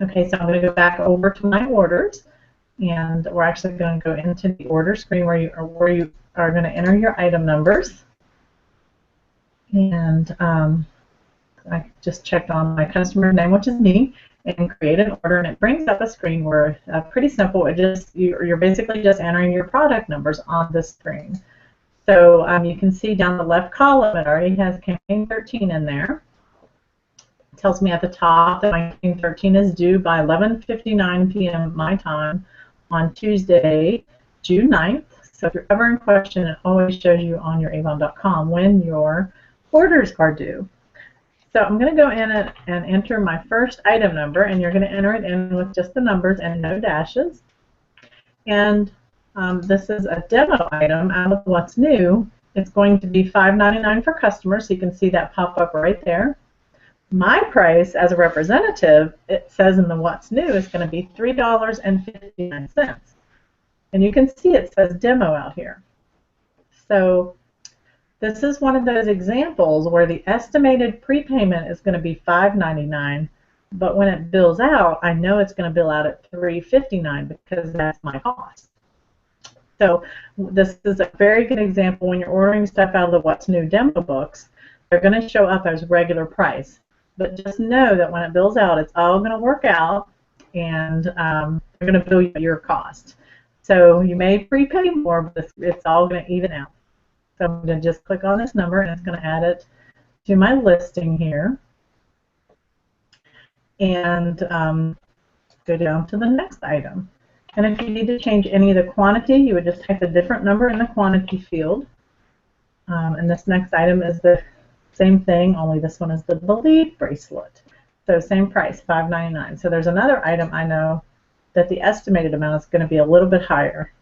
Okay, so I'm going to go back over to my orders, and we're actually going to go into the order screen where you are going to enter your item numbers. And I just checked on my customer name, which is me, and create an order, and it brings up a screen where pretty simple. It just you're basically just entering your product numbers on this screen. So you can see down the left column it already has campaign 13 in there. It tells me at the top that my campaign 13 is due by 11:59 p.m. my time on Tuesday, June 9th. So if you're ever in question, it always shows you on your Avon.com when your orders are due. So I'm going to go in and enter my first item number, and you're going to enter it in with just the numbers and no dashes. And this is a demo item out of what's new. It's going to be $5.99 for customers, so you can see that pop up right there. My price as a representative, it says in the what's new, is going to be $3.59. And you can see it says demo out here. So this is one of those examples where the estimated prepayment is going to be $5.99, but when it bills out, I know it's going to bill out at $3.59 because that's my cost. So this is a very good example when you're ordering stuff out of the What's New demo books. They're going to show up as regular price. But just know that when it bills out, it's all going to work out, and they're going to bill you at your cost. So you may prepay more, but it's all going to even out. So I'm going to just click on this number, and it's going to add it to my listing here. And go down to the next item. And if you need to change any of the quantity, you would just type a different number in the quantity field. And this next item is the same thing, only this one is the Believe bracelet. So same price, $5.99. So there's another item I know that the estimated amount is going to be a little bit higher.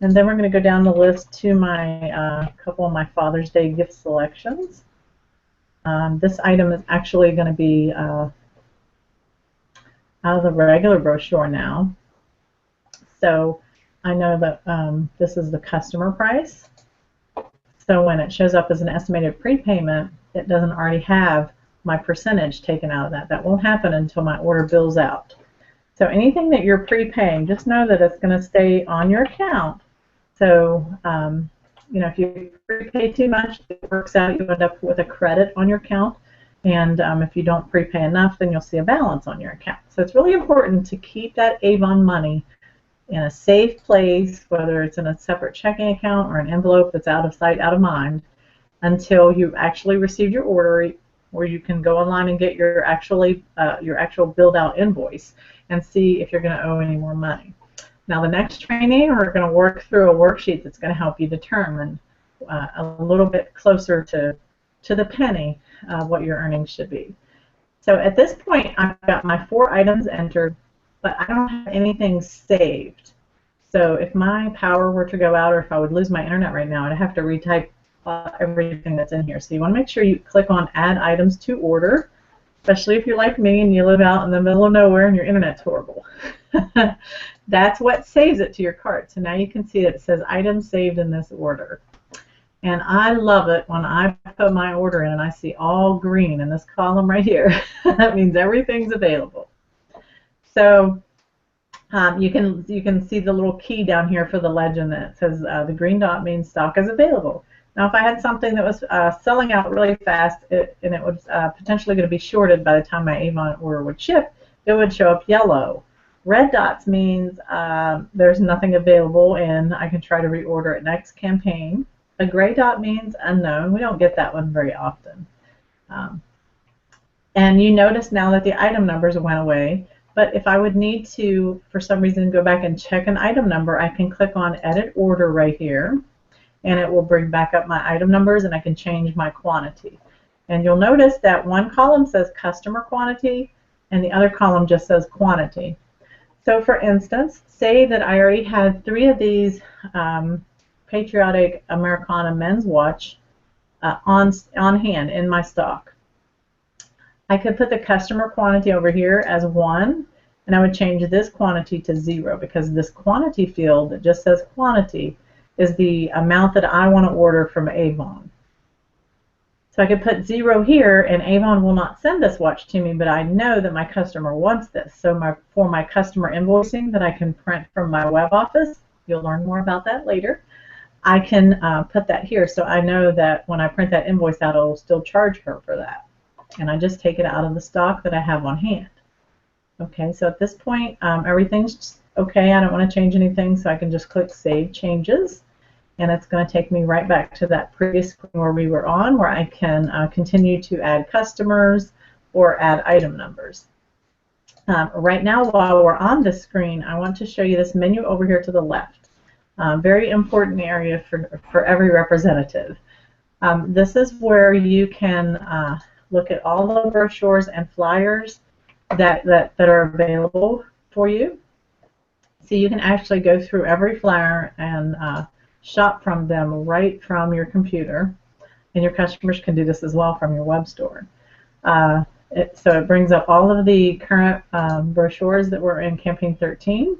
And then we're going to go down the list to my couple of my Father's Day gift selections. This item is actually going to be out of the regular brochure now. So I know that this is the customer price. So when it shows up as an estimated prepayment, it doesn't already have my percentage taken out of that. That won't happen until my order bills out. So anything that you're prepaying, just know that it's going to stay on your account. So you know, if you prepay too much, it works out. You end up with a credit on your account. And if you don't prepay enough, then you'll see a balance on your account. So it's really important to keep that Avon money in a safe place, whether it's in a separate checking account or an envelope that's out of sight, out of mind, until you actually receive your order, where you can go online and get your actual billed out invoice and see if you're going to owe any more money. Now the next training, we're going to work through a worksheet that's going to help you determine a little bit closer to the penny what your earnings should be. So at this point, I've got my 4 items entered, but I don't have anything saved. So if my power were to go out, or if I would lose my internet right now, I'd have to retype everything that's in here. So you want to make sure you click on Add Items to Order, especially if you're like me and you live out in the middle of nowhere and your internet's horrible. That's what saves it to your cart. So now you can see that it says Items Saved in this order. And I love it when I put my order in and I see all green in this column right here. That means everything's available. So you can see the little key down here for the legend that says the green dot means stock is available. Now if I had something that was selling out really fast and it was potentially going to be shorted by the time my Avon order would ship, it would show up yellow. Red dots means there's nothing available and I can try to reorder it next campaign. A gray dot means unknown. We don't get that one very often. And you notice now that the item numbers went away. But if I would need to, for some reason, go back and check an item number, I can click on Edit Order right here, and it will bring back up my item numbers, and I can change my quantity. And you'll notice that one column says Customer Quantity, and the other column just says Quantity. So for instance, say that I already had 3 of these Patriotic Americana men's watch on hand in my stock. I could put the customer quantity over here as 1, and I would change this quantity to 0 because this quantity field that just says quantity is the amount that I want to order from Avon. So I could put 0 here, and Avon will not send this watch to me, but I know that my customer wants this. So for my customer invoicing that I can print from my web office, you'll learn more about that later, I can put that here so I know that when I print that invoice out, I'll still charge her for that. And I just take it out of the stock that I have on hand. Okay, so at this point, everything's okay. I don't want to change anything, so I can just click Save Changes. And it's going to take me right back to that previous screen where we were on, where I can continue to add customers or add item numbers. Right now, while we're on this screen, I want to show you this menu over here to the left. Very important area for every representative. This is where you can look at all the brochures and flyers that are available for you. So you can actually go through every flyer and shop from them right from your computer, and your customers can do this as well from your web store. So it brings up all of the current brochures that were in Campaign 13.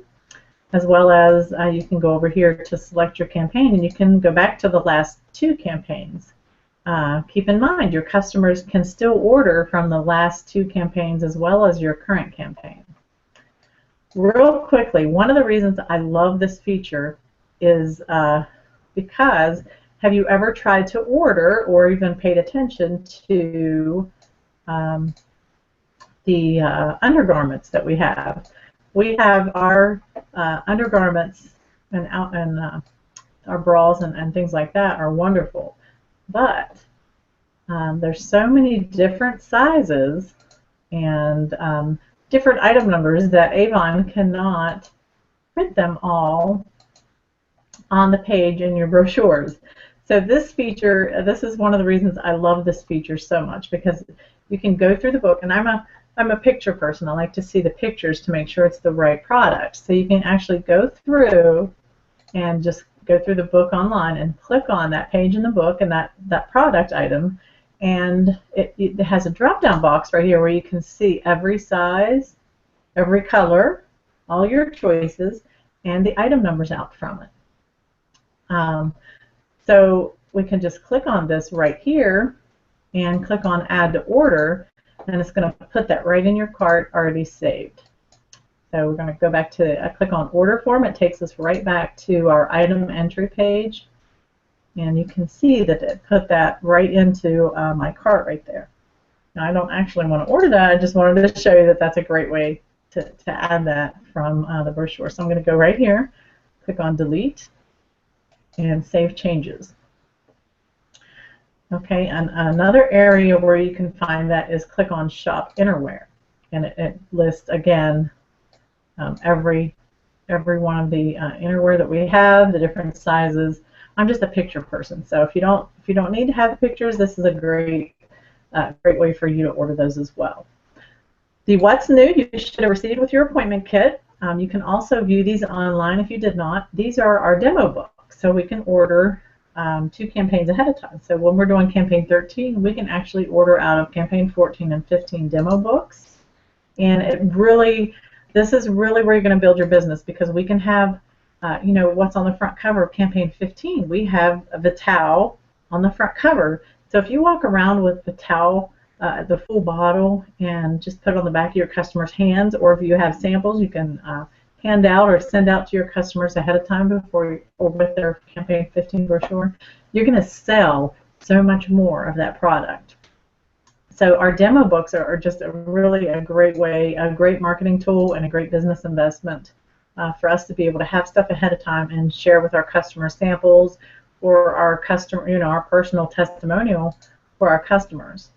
as well as you can go over here to select your campaign, and you can go back to the last 2 campaigns. Keep in mind, your customers can still order from the last 2 campaigns as well as your current campaign. Real quickly, one of the reasons I love this feature is because have you ever tried to order or even paid attention to the undergarments that we have? We have our undergarments and our bras and things like that are wonderful, but there's so many different sizes and different item numbers that Avon cannot print them all on the page in your brochures. So this feature, this is one of the reasons I love this feature so much, because you can go through the book, and I'm a picture person. I like to see the pictures to make sure it's the right product. So you can actually go through and just go through the book online and click on that page in the book and that product item, and it has a drop-down box right here where you can see every size, every color, all your choices, and the item numbers out from it. So we can just click on this right here and click on Add to Order, and it's going to put that right in your cart already saved. So we're going to go back to click on Order Form. It takes us right back to our item entry page, and you can see that it put that right into my cart right there. Now I don't actually want to order that. I just wanted to show you that that's a great way to add that from the brochure. So I'm going to go right here, click on Delete, and Save Changes. Okay, and another area where you can find that is click on Shop Innerwear, and it lists again every one of the innerwear that we have, the different sizes. I'm just a picture person, so if you don't need to have pictures, this is a great way for you to order those as well. The What's New you should have received with your appointment kit. You can also view these online if you did not. These are our demo books, so we can order 2 campaigns ahead of time. So when we're doing campaign 13, we can actually order out of campaign 14 and 15 demo books. And this is really where you're going to build your business, because we can have, you know, what's on the front cover of campaign 15. We have Vital on the front cover. So if you walk around with Vital, the full bottle, and just put it on the back of your customers' hands, or if you have samples, you can hand out or send out to your customers ahead of time or with their campaign 15 brochure, you're going to sell so much more of that product. So our demo books are just really a great way, a great marketing tool, and a great business investment for us to be able to have stuff ahead of time and share with our customers samples or our customer, you know, our personal testimonial for our customers.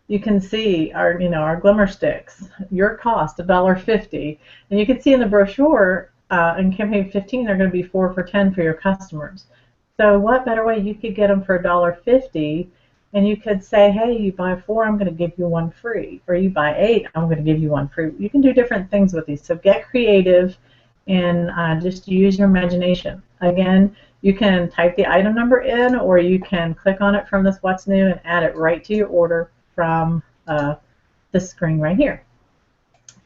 You can see our, you know, our glimmer sticks. Your cost $1.50, and you can see in the brochure in campaign 15 they're going to be 4 for $10 for your customers. So what better way you could get them for $1.50, and you could say, hey, you buy 4, I'm going to give you 1 free, or you buy 8, I'm going to give you 1 free. You can do different things with these. So get creative and just use your imagination. Again, you can type the item number in, or you can click on it from this What's New and add it right to your order from this screen right here.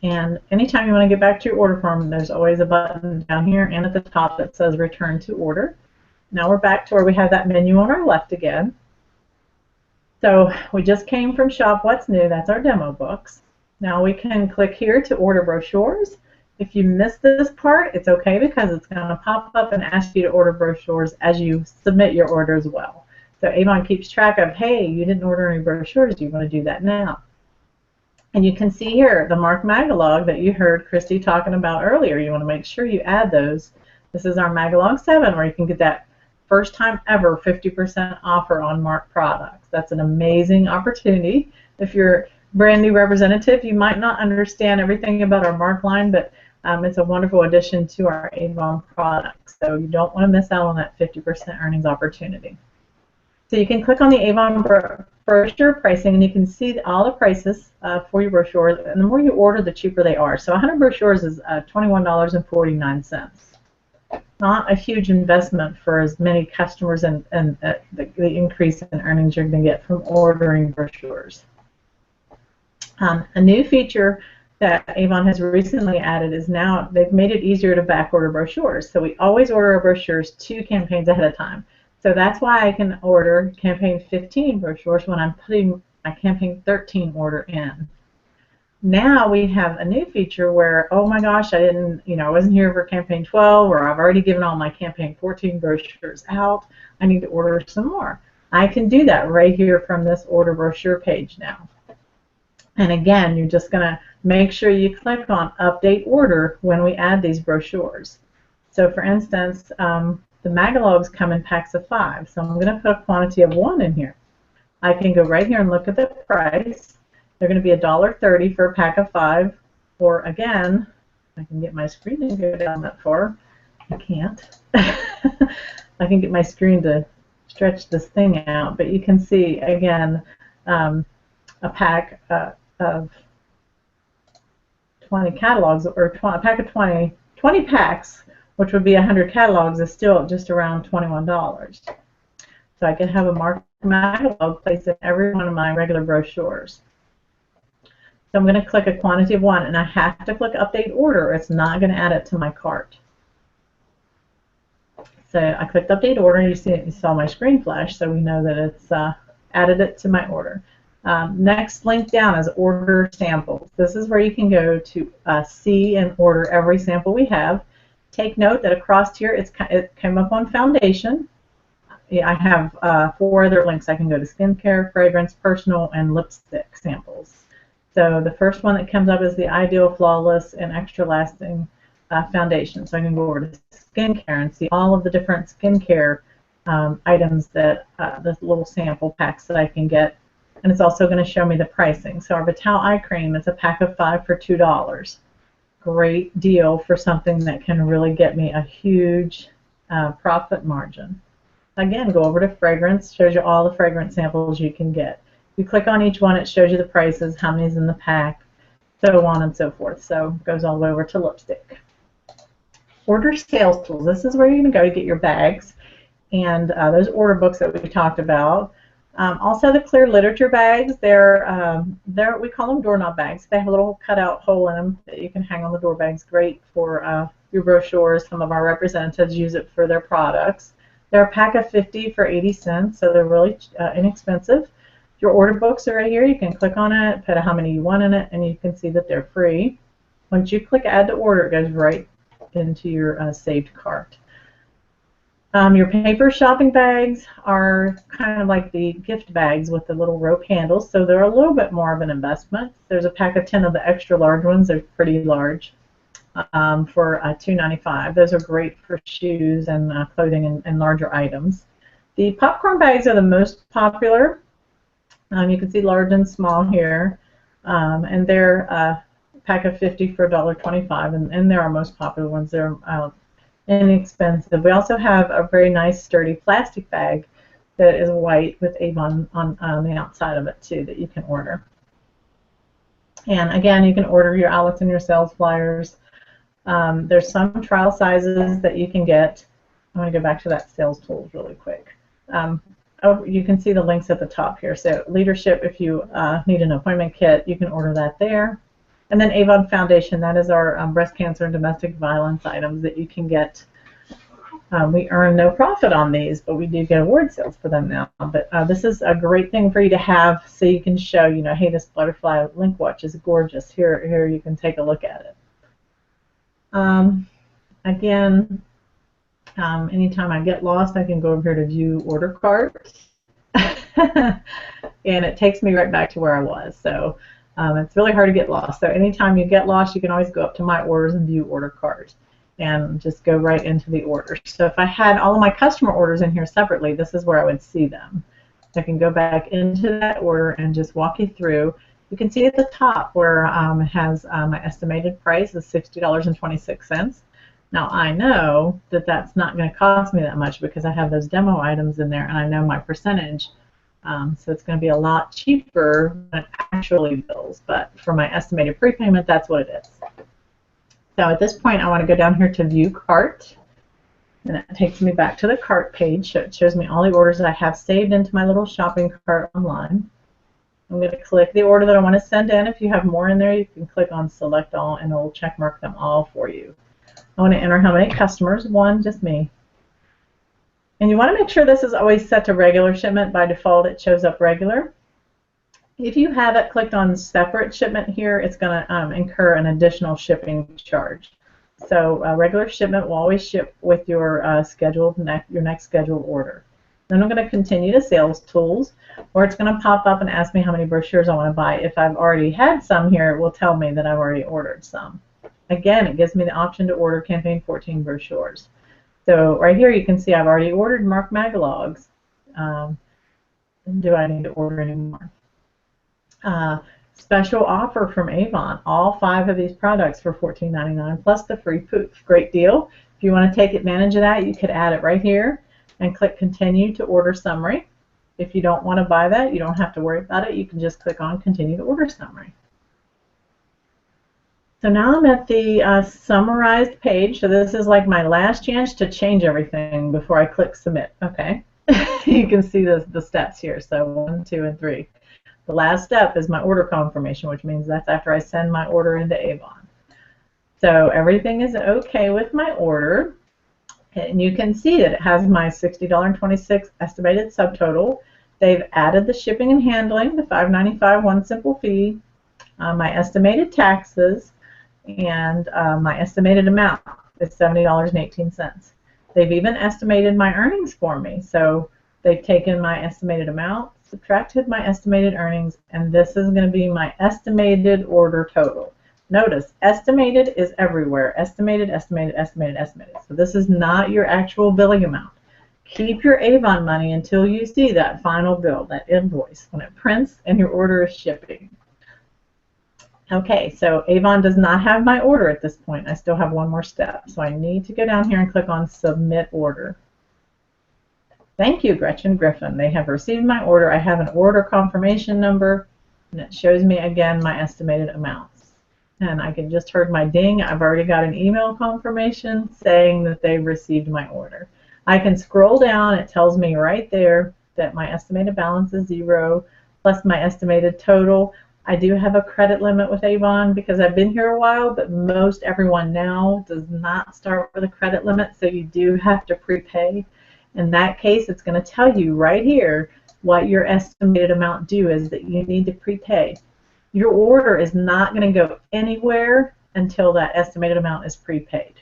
And anytime you want to get back to your order form, there's always a button down here and at the top that says Return to Order. Now we're back to where we have that menu on our left again. So we just came from Shop What's New. That's our demo books. Now we can click here to order brochures. If you missed this part, it's okay, because it's going to pop up and ask you to order brochures as you submit your order as well. So Avon keeps track of, hey, you didn't order any brochures, you want to do that now. And you can see here the Mark Magalog that you heard Christy talking about earlier. You want to make sure you add those. This is our Magalog 7, where you can get that first time ever 50% offer on Mark products. That's an amazing opportunity. If you're a brand new representative, you might not understand everything about our Mark line, but it's a wonderful addition to our Avon products. So you don't want to miss out on that 50% earnings opportunity. So you can click on the Avon brochure pricing, and you can see all the prices for your brochures. And the more you order, the cheaper they are. So 100 brochures is $21.49. Not a huge investment for as many customers and the increase in earnings you're going to get from ordering brochures. A new feature that Avon has recently added is now they've made it easier to back order brochures. So we always order our brochures 2 campaigns ahead of time. So that's why I can order campaign 15 brochures when I'm putting my campaign 13 order in. Now we have a new feature where, oh my gosh, I wasn't here for campaign 12, or I've already given all my campaign 14 brochures out. I need to order some more. I can do that right here from this order brochure page now. And again, you're just going to make sure you click on Update Order when we add these brochures. So for instance, the Magalogs come in packs of 5, so I'm going to put a quantity of 1 in here. I can go right here and look at the price. They're going to be $1.30 for a pack of 5, or again, I can get my screen to go down that far. I can't. I can get my screen to stretch this thing out, but you can see, again, a pack of 20 catalogs, or a pack of 20 packs, which would be 100 catalogs, is still just around $21. So I can have a marked catalog placed in every one of my regular brochures. So I'm going to click a quantity of 1, and I have to click Update Order, or it's not going to add it to my cart. So I clicked Update Order, and you saw my screen flash, so we know that it's added it to my order. Next link down is Order Samples. This is where you can go to see and order every sample we have. Take note that across here it came up on foundation. Yeah, I have 4 other links. I can go to skincare, fragrance, personal, and lipstick samples. So the first one that comes up is the Ideal Flawless and Extra Lasting Foundation. So I can go over to skincare and see all of the different skincare items that the little sample packs that I can get. And it's also going to show me the pricing. So our Vital Eye Cream is a pack of 5 for $2. Great deal for something that can really get me a huge profit margin. Again, go over to fragrance, shows you all the fragrance samples you can get. You click on each one, it shows you the prices, how many's in the pack, so on and so forth. So it goes all the way over to lipstick. Order sales tools. This is where you're going to go to get your bags and those order books that we talked about. Also the clear literature bags, we call them doorknob bags. They have a little cutout hole in them that you can hang on the door bags. Great for your brochures. Some of our representatives use it for their products. They're a pack of 50 for 80 cents, so they're really inexpensive. Your order books are right here. You can click on it, put how many you want in it, and you can see that they're free. Once you click Add to Order, it goes right into your saved cart. Your paper shopping bags are kind of like the gift bags with the little rope handles, so they're a little bit more of an investment. There's a pack of 10 of the extra large ones. They're pretty large for $2.95. Those are great for shoes and clothing and larger items. The popcorn bags are the most popular. You can see large and small here, and they're a pack of 50 for $1.25, and they're our most popular ones. They're inexpensive. We also have a very nice sturdy plastic bag that is white with Avon on the outside of it too that you can order. And again, you can order your outlets and your sales flyers. There's some trial sizes that you can get. I'm going to go back to that sales tools really quick. You can see the links at the top here. So leadership, if you need an appointment kit, you can order that there. And then Avon Foundation, that is our breast cancer and domestic violence items that you can get. We earn no profit on these, but we do get award sales for them now. But this is a great thing for you to have so you can show, hey, this butterfly link watch is gorgeous. Here you can take a look at it. Again, anytime I get lost, I can go over here to View Order Cart, and it takes me right back to where I was. So it's really hard to get lost. So anytime you get lost, you can always go up to My Orders and View Order Cart and just go right into the orders. So if I had all of my customer orders in here separately, this is where I would see them. I can go back into that order and just walk you through. You can see at the top where it has my estimated price is $60.26. Now I know that that's not going to cost me that much because I have those demo items in there and I know my percentage. So it's going to be a lot cheaper than it actually bills. But for my estimated prepayment, that's what it is. So at this point, I want to go down here to View Cart. And it takes me back to the cart page. So it shows me all the orders that I have saved into my little shopping cart online. I'm going to click the order that I want to send in. If you have more in there, you can click on Select All, and it will check mark them all for you. I want to enter how many customers. One, just me. And you want to make sure this is always set to regular shipment. By default, it shows up regular. If you have it clicked on separate shipment here, it's going to incur an additional shipping charge. So regular shipment will always ship with your next scheduled order. Then I'm going to continue to Sales Tools, where it's going to pop up and ask me how many brochures I want to buy. If I've already had some here, it will tell me that I've already ordered some. Again, it gives me the option to order campaign 14 brochures. So right here you can see I've already ordered Mark Magalogs. Do I need to order any more? Special offer from Avon. All 5 of these products for $14.99 plus the free poof. Great deal. If you want to take advantage of that, you could add it right here and click Continue to Order Summary. If you don't want to buy that, you don't have to worry about it. You can just click on Continue to Order Summary. So now I'm at the summarized page. So this is like my last chance to change everything before I click Submit. Okay. You can see the steps here. So 1, 2, and 3. The last step is my order confirmation, which means that's after I send my order into Avon. So everything is okay with my order. And you can see that it has my $60.26 estimated subtotal. They've added the shipping and handling, the $5.95 one simple fee, my estimated taxes, and my estimated amount is $70.18. They've even estimated my earnings for me. So they've taken my estimated amount, subtracted my estimated earnings, and this is going to be my estimated order total. Notice, estimated is everywhere. Estimated, estimated, estimated, estimated. So this is not your actual billing amount. Keep your Avon money until you see that final bill, that invoice, when it prints and your order is shipping. Okay, so Avon does not have my order at this point. I still have one more step. So I need to go down here and click on Submit Order. Thank you, Gretchen Griffin. They have received my order. I have an order confirmation number, and it shows me again my estimated amounts. And I can just heard my ding. I've already got an email confirmation saying that they received my order. I can scroll down. It tells me right there that my estimated balance is 0 plus my estimated total. I do have a credit limit with Avon because I've been here a while, but most everyone now does not start with a credit limit, so you do have to prepay. In that case, it's going to tell you right here what your estimated amount due is that you need to prepay. Your order is not going to go anywhere until that estimated amount is prepaid.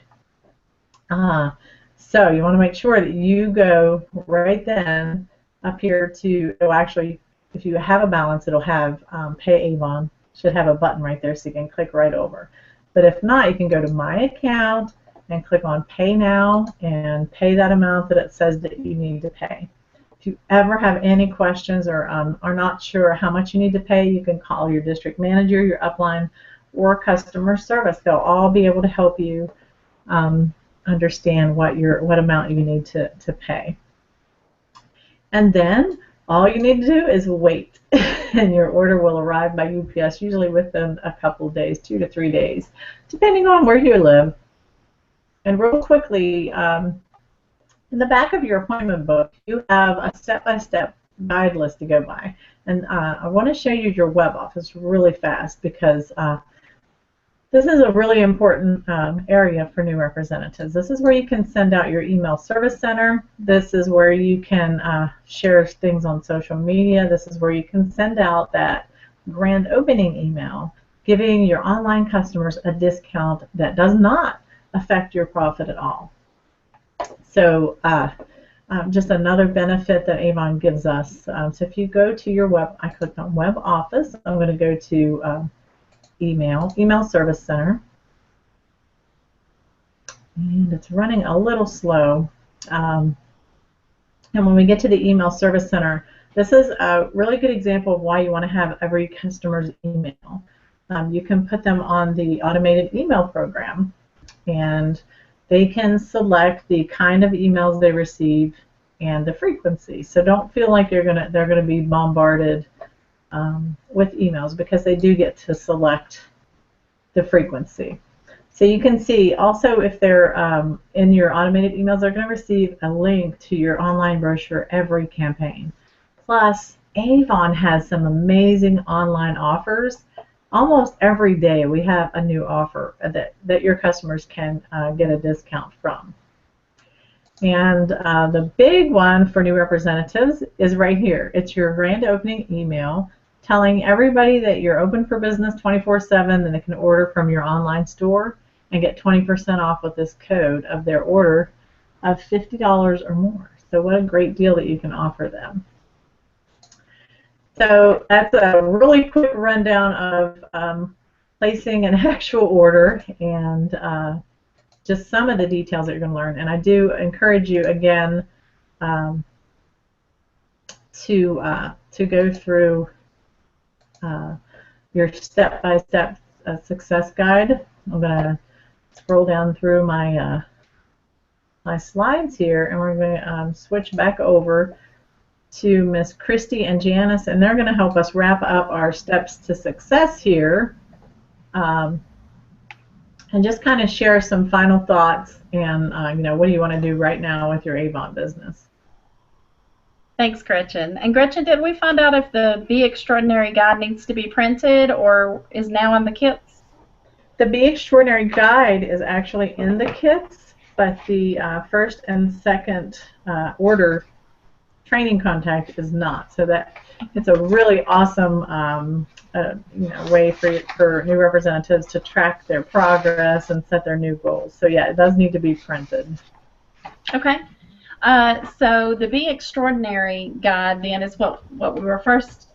So you want to make sure that you go right then up here to, oh, actually, if you have a balance, it'll have Pay Avon. Should have a button right there so you can click right over. But if not, you can go to My Account and click on Pay Now and pay that amount that it says that you need to pay. If you ever have any questions or are not sure how much you need to pay, you can call your district manager, your upline, or customer service. They'll all be able to help you understand what amount you need to pay. And then all you need to do is wait, and your order will arrive by UPS, usually within a couple of days, 2 to 3 days, depending on where you live. And real quickly, in the back of your appointment book, you have a step-by-step guide list to go by. And I want to show you your web office really fast because this is a really important area for new representatives. This is where you can send out your email service center. This is where you can share things on social media. This is where you can send out that grand opening email giving your online customers a discount that does not affect your profit at all. So just another benefit that Avon gives us. So if you go to your web, I clicked on Web Office. I'm going to go to Email Service Center. And it's running a little slow. And when we get to the Email Service Center, this is a really good example of why you want to have every customer's email. You can put them on the automated email program, and they can select the kind of emails they receive and the frequency. So don't feel like they're gonna be bombarded with emails, because they do get to select the frequency. So you can see also if they're in your automated emails, they're going to receive a link to your online brochure every campaign. Plus, Avon has some amazing online offers. Almost every day we have a new offer that your customers can get a discount from. And the big one for new representatives is right here. It's your grand opening email telling everybody that you're open for business 24/7 and they can order from your online store and get 20% off with this code of their order of $50 or more. So what a great deal that you can offer them. So that's a really quick rundown of placing an actual order and just some of the details that you're going to learn. And I do encourage you again to go through your step-by-step success guide. I'm going to scroll down through my my slides here, and we're going to switch back over to Miss Christy and Janice, and they're going to help us wrap up our steps to success here. And just kind of share some final thoughts and, you know, what do you want to do right now with your Avon business? Thanks, Gretchen. And Gretchen, did we find out if the Be Extraordinary Guide needs to be printed or is now in the kits? The Be Extraordinary Guide is actually in the kits, but the first and second order training contact is not. So that it's a really awesome you know, way for new representatives to track their progress and set their new goals. So yeah, it does need to be printed. Okay. So the Be Extraordinary Guide then is what we were first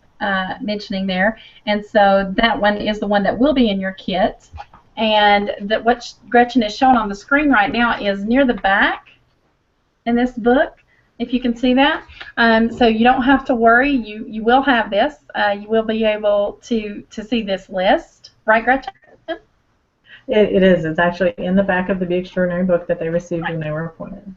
mentioning there, and so that one is the one that will be in your kit. And that what Gretchen is showing on the screen right now is near the back in this book, if you can see that. So you don't have to worry. You will have this. You will be able to see this list. Right, Gretchen? It is. It's actually in the back of the Be Extraordinary book that they received when they were appointed.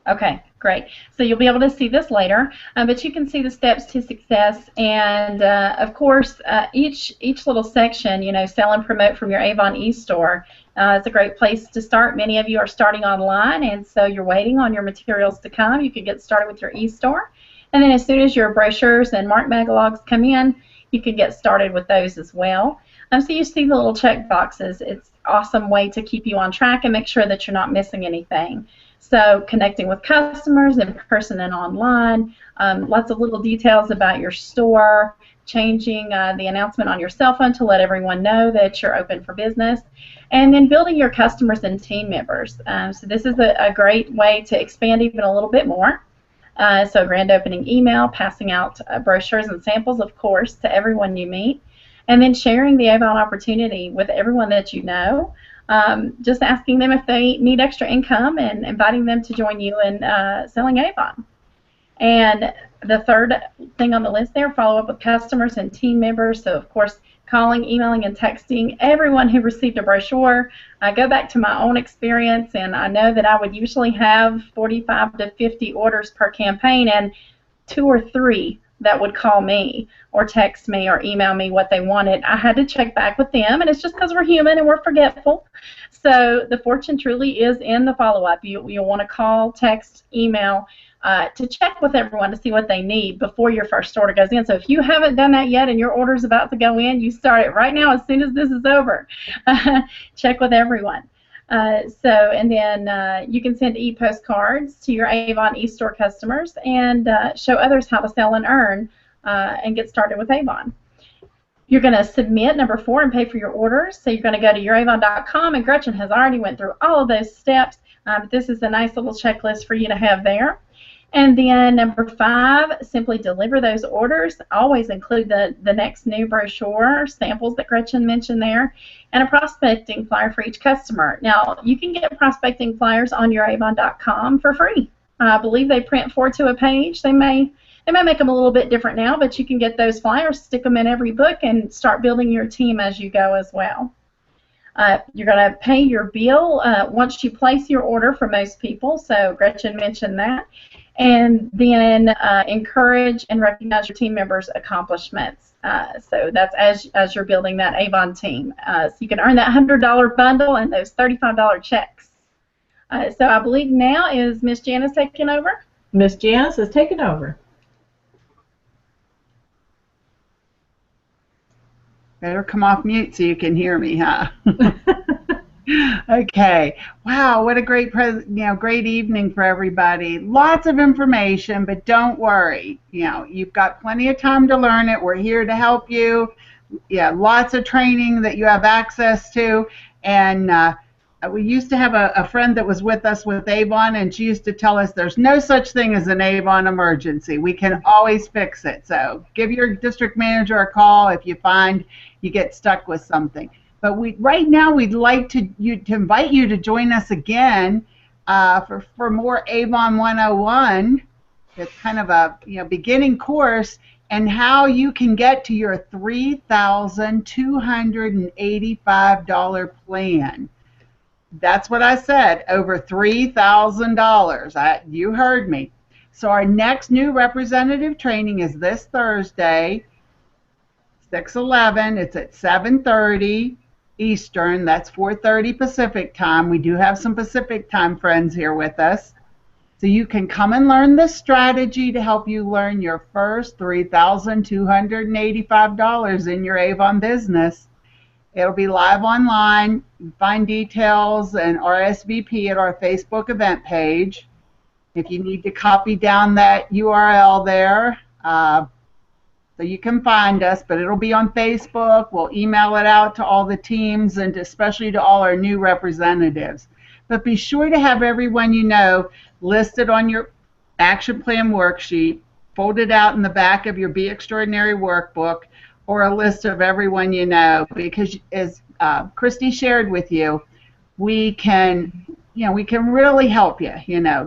Okay, great. So you'll be able to see this later, but you can see the steps to success, and of course, each little section, you know, sell and promote from your Avon e-store. It's a great place to start. Many of you are starting online, and so you're waiting on your materials to come. You can get started with your e-store, and then as soon as your brochures and Mark Magalogs come in, you can get started with those as well. So you see the little check boxes. It's an awesome way to keep you on track and make sure that you're not missing anything. So connecting with customers in person and online, lots of little details about your store, changing the announcement on your cell phone to let everyone know that you're open for business, and then building your customers and team members. So this is a great way to expand even a little bit more. So grand opening email, passing out brochures and samples, of course, to everyone you meet, and then sharing the Avon opportunity with everyone that you know. Just asking them if they need extra income and inviting them to join you in selling Avon. And the third thing on the list there, follow up with customers and team members. So, of course, calling, emailing, and texting everyone who received a brochure. I go back to my own experience, and I know that I would usually have 45 to 50 orders per campaign, and 2 or 3 that would call me or text me or email me what they wanted. I had to check back with them, and it's just because we're human and we're forgetful. So the fortune truly is in the follow-up. You'll want to call, text, email to check with everyone to see what they need before your first order goes in. So if you haven't done that yet and your order is about to go in, you start it right now as soon as this is over. Check with everyone. And then you can send e-postcards to your Avon e-store customers and show others how to sell and earn and get started with Avon. You're going to submit number 4 and pay for your orders. So you're going to go to youravon.com, and Gretchen has already went through all of those steps. This is a nice little checklist for you to have there. And then number 5, simply deliver those orders. Always include the next new brochure, samples that Gretchen mentioned there, and a prospecting flyer for each customer. Now, you can get prospecting flyers on youravon.com for free. I believe they print 4 to a page. They may make them a little bit different now, but you can get those flyers, stick them in every book, and start building your team as you go as well. You're going to pay your bill once you place your order for most people, so Gretchen mentioned that. And then encourage and recognize your team members' accomplishments. So that's as you're building that Avon team. So you can earn that $100 bundle and those $35 checks. So I believe now is Miss Janice taking over? Miss Janice is taking over. Better come off mute so you can hear me, huh? Okay. Wow, what a great great evening for everybody. Lots of information, but don't worry. You've got plenty of time to learn it. We're here to help you. Yeah, lots of training that you have access to. And we used to have a friend that was with us with Avon, and she used to tell us there's no such thing as an Avon emergency. We can always fix it. So give your district manager a call if you find you get stuck with something. But right now we'd like to invite you to join us again for more Avon 101. It's kind of a beginning course, and how you can get to your $3,285 plan. That's what I said, over $3,000. You heard me. So our next new representative training is this Thursday, 6/11. It's at 7:30 Eastern. That's 4:30 Pacific time. We do have some Pacific time friends here with us. So you can come and learn this strategy to help you learn your first $3,285 in your Avon business. It'll be live online. You can find details and RSVP at our Facebook event page. If you need to copy down that URL there, so you can find us, but it'll be on Facebook. We'll email it out to all the teams and especially to all our new representatives. But be sure to have everyone you know listed on your action plan worksheet, folded out in the back of your Be Extraordinary workbook, or a list of everyone you know, because as Christy shared with you, we can really help you.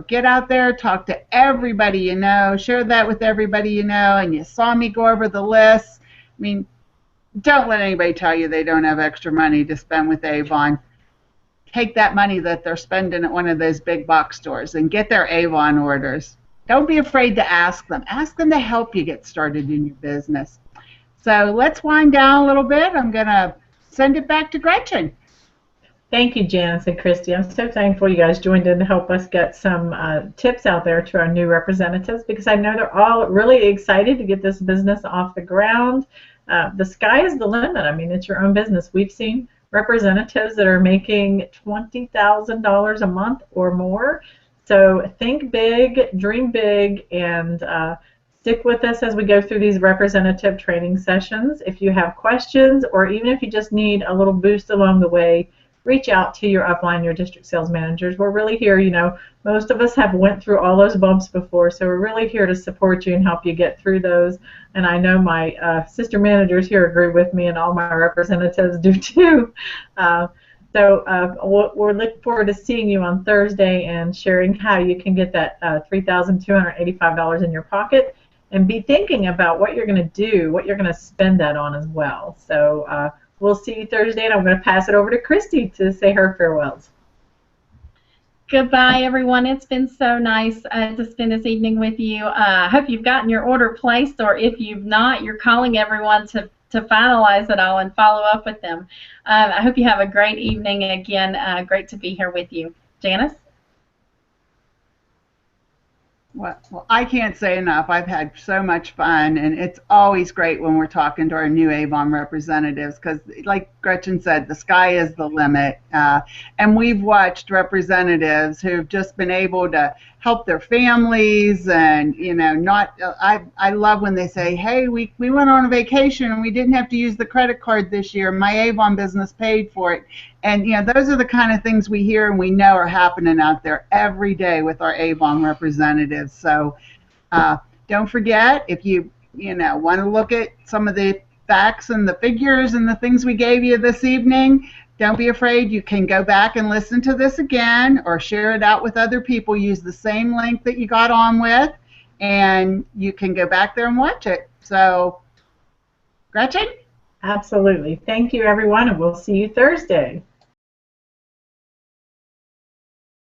Get out there, talk to everybody you know, share that with everybody you know. And you saw me go over the list. I mean, don't let anybody tell you they don't have extra money to spend with Avon. Take that money that they're spending at one of those big box stores and get their Avon orders. Don't be afraid to ask them. Ask them to help you get started in your business. So let's wind down a little bit. I'm going to send it back to Gretchen. Thank you, Janice and Christy. I'm so thankful you guys joined in to help us get some tips out there to our new representatives, because I know they're all really excited to get this business off the ground. The sky is the limit. I mean, it's your own business. We've seen representatives that are making $20,000 a month or more. So think big, dream big, and stick with us as we go through these representative training sessions. If you have questions, or even if you just need a little boost along the way, reach out to your upline, your district sales managers. We're really here. Most of us have went through all those bumps before, so we're really here to support you and help you get through those. And I know my sister managers here agree with me, and all my representatives do too. We're looking forward to seeing you on Thursday and sharing how you can get that $3,285 in your pocket, and be thinking about what you're going to do, what you're going to spend that on as well. So we'll see you Thursday, and I'm going to pass it over to Christy to say her farewells. Goodbye, everyone. It's been so nice to spend this evening with you. I hope you've gotten your order placed, or if you've not, you're calling everyone to finalize it all and follow up with them. I hope you have a great evening. Again, great to be here with you. Janice? Well, I can't say enough. I've had so much fun, and it's always great when we're talking to our new Avon representatives, because, like Gretchen said, the sky is the limit. And we've watched representatives who've just been able to help their families, and I love when they say, hey, we went on a vacation and we didn't have to use the credit card this year. My Avon business paid for it. And those are the kind of things we hear and we know are happening out there every day with our Avon representatives. So don't forget, if you want to look at some of the facts and the figures and the things we gave you this evening, don't be afraid. You can go back and listen to this again, or share it out with other people. Use the same link that you got on with, and you can go back there and watch it. So, Gretchen? Absolutely. Thank you, everyone, and we'll see you Thursday.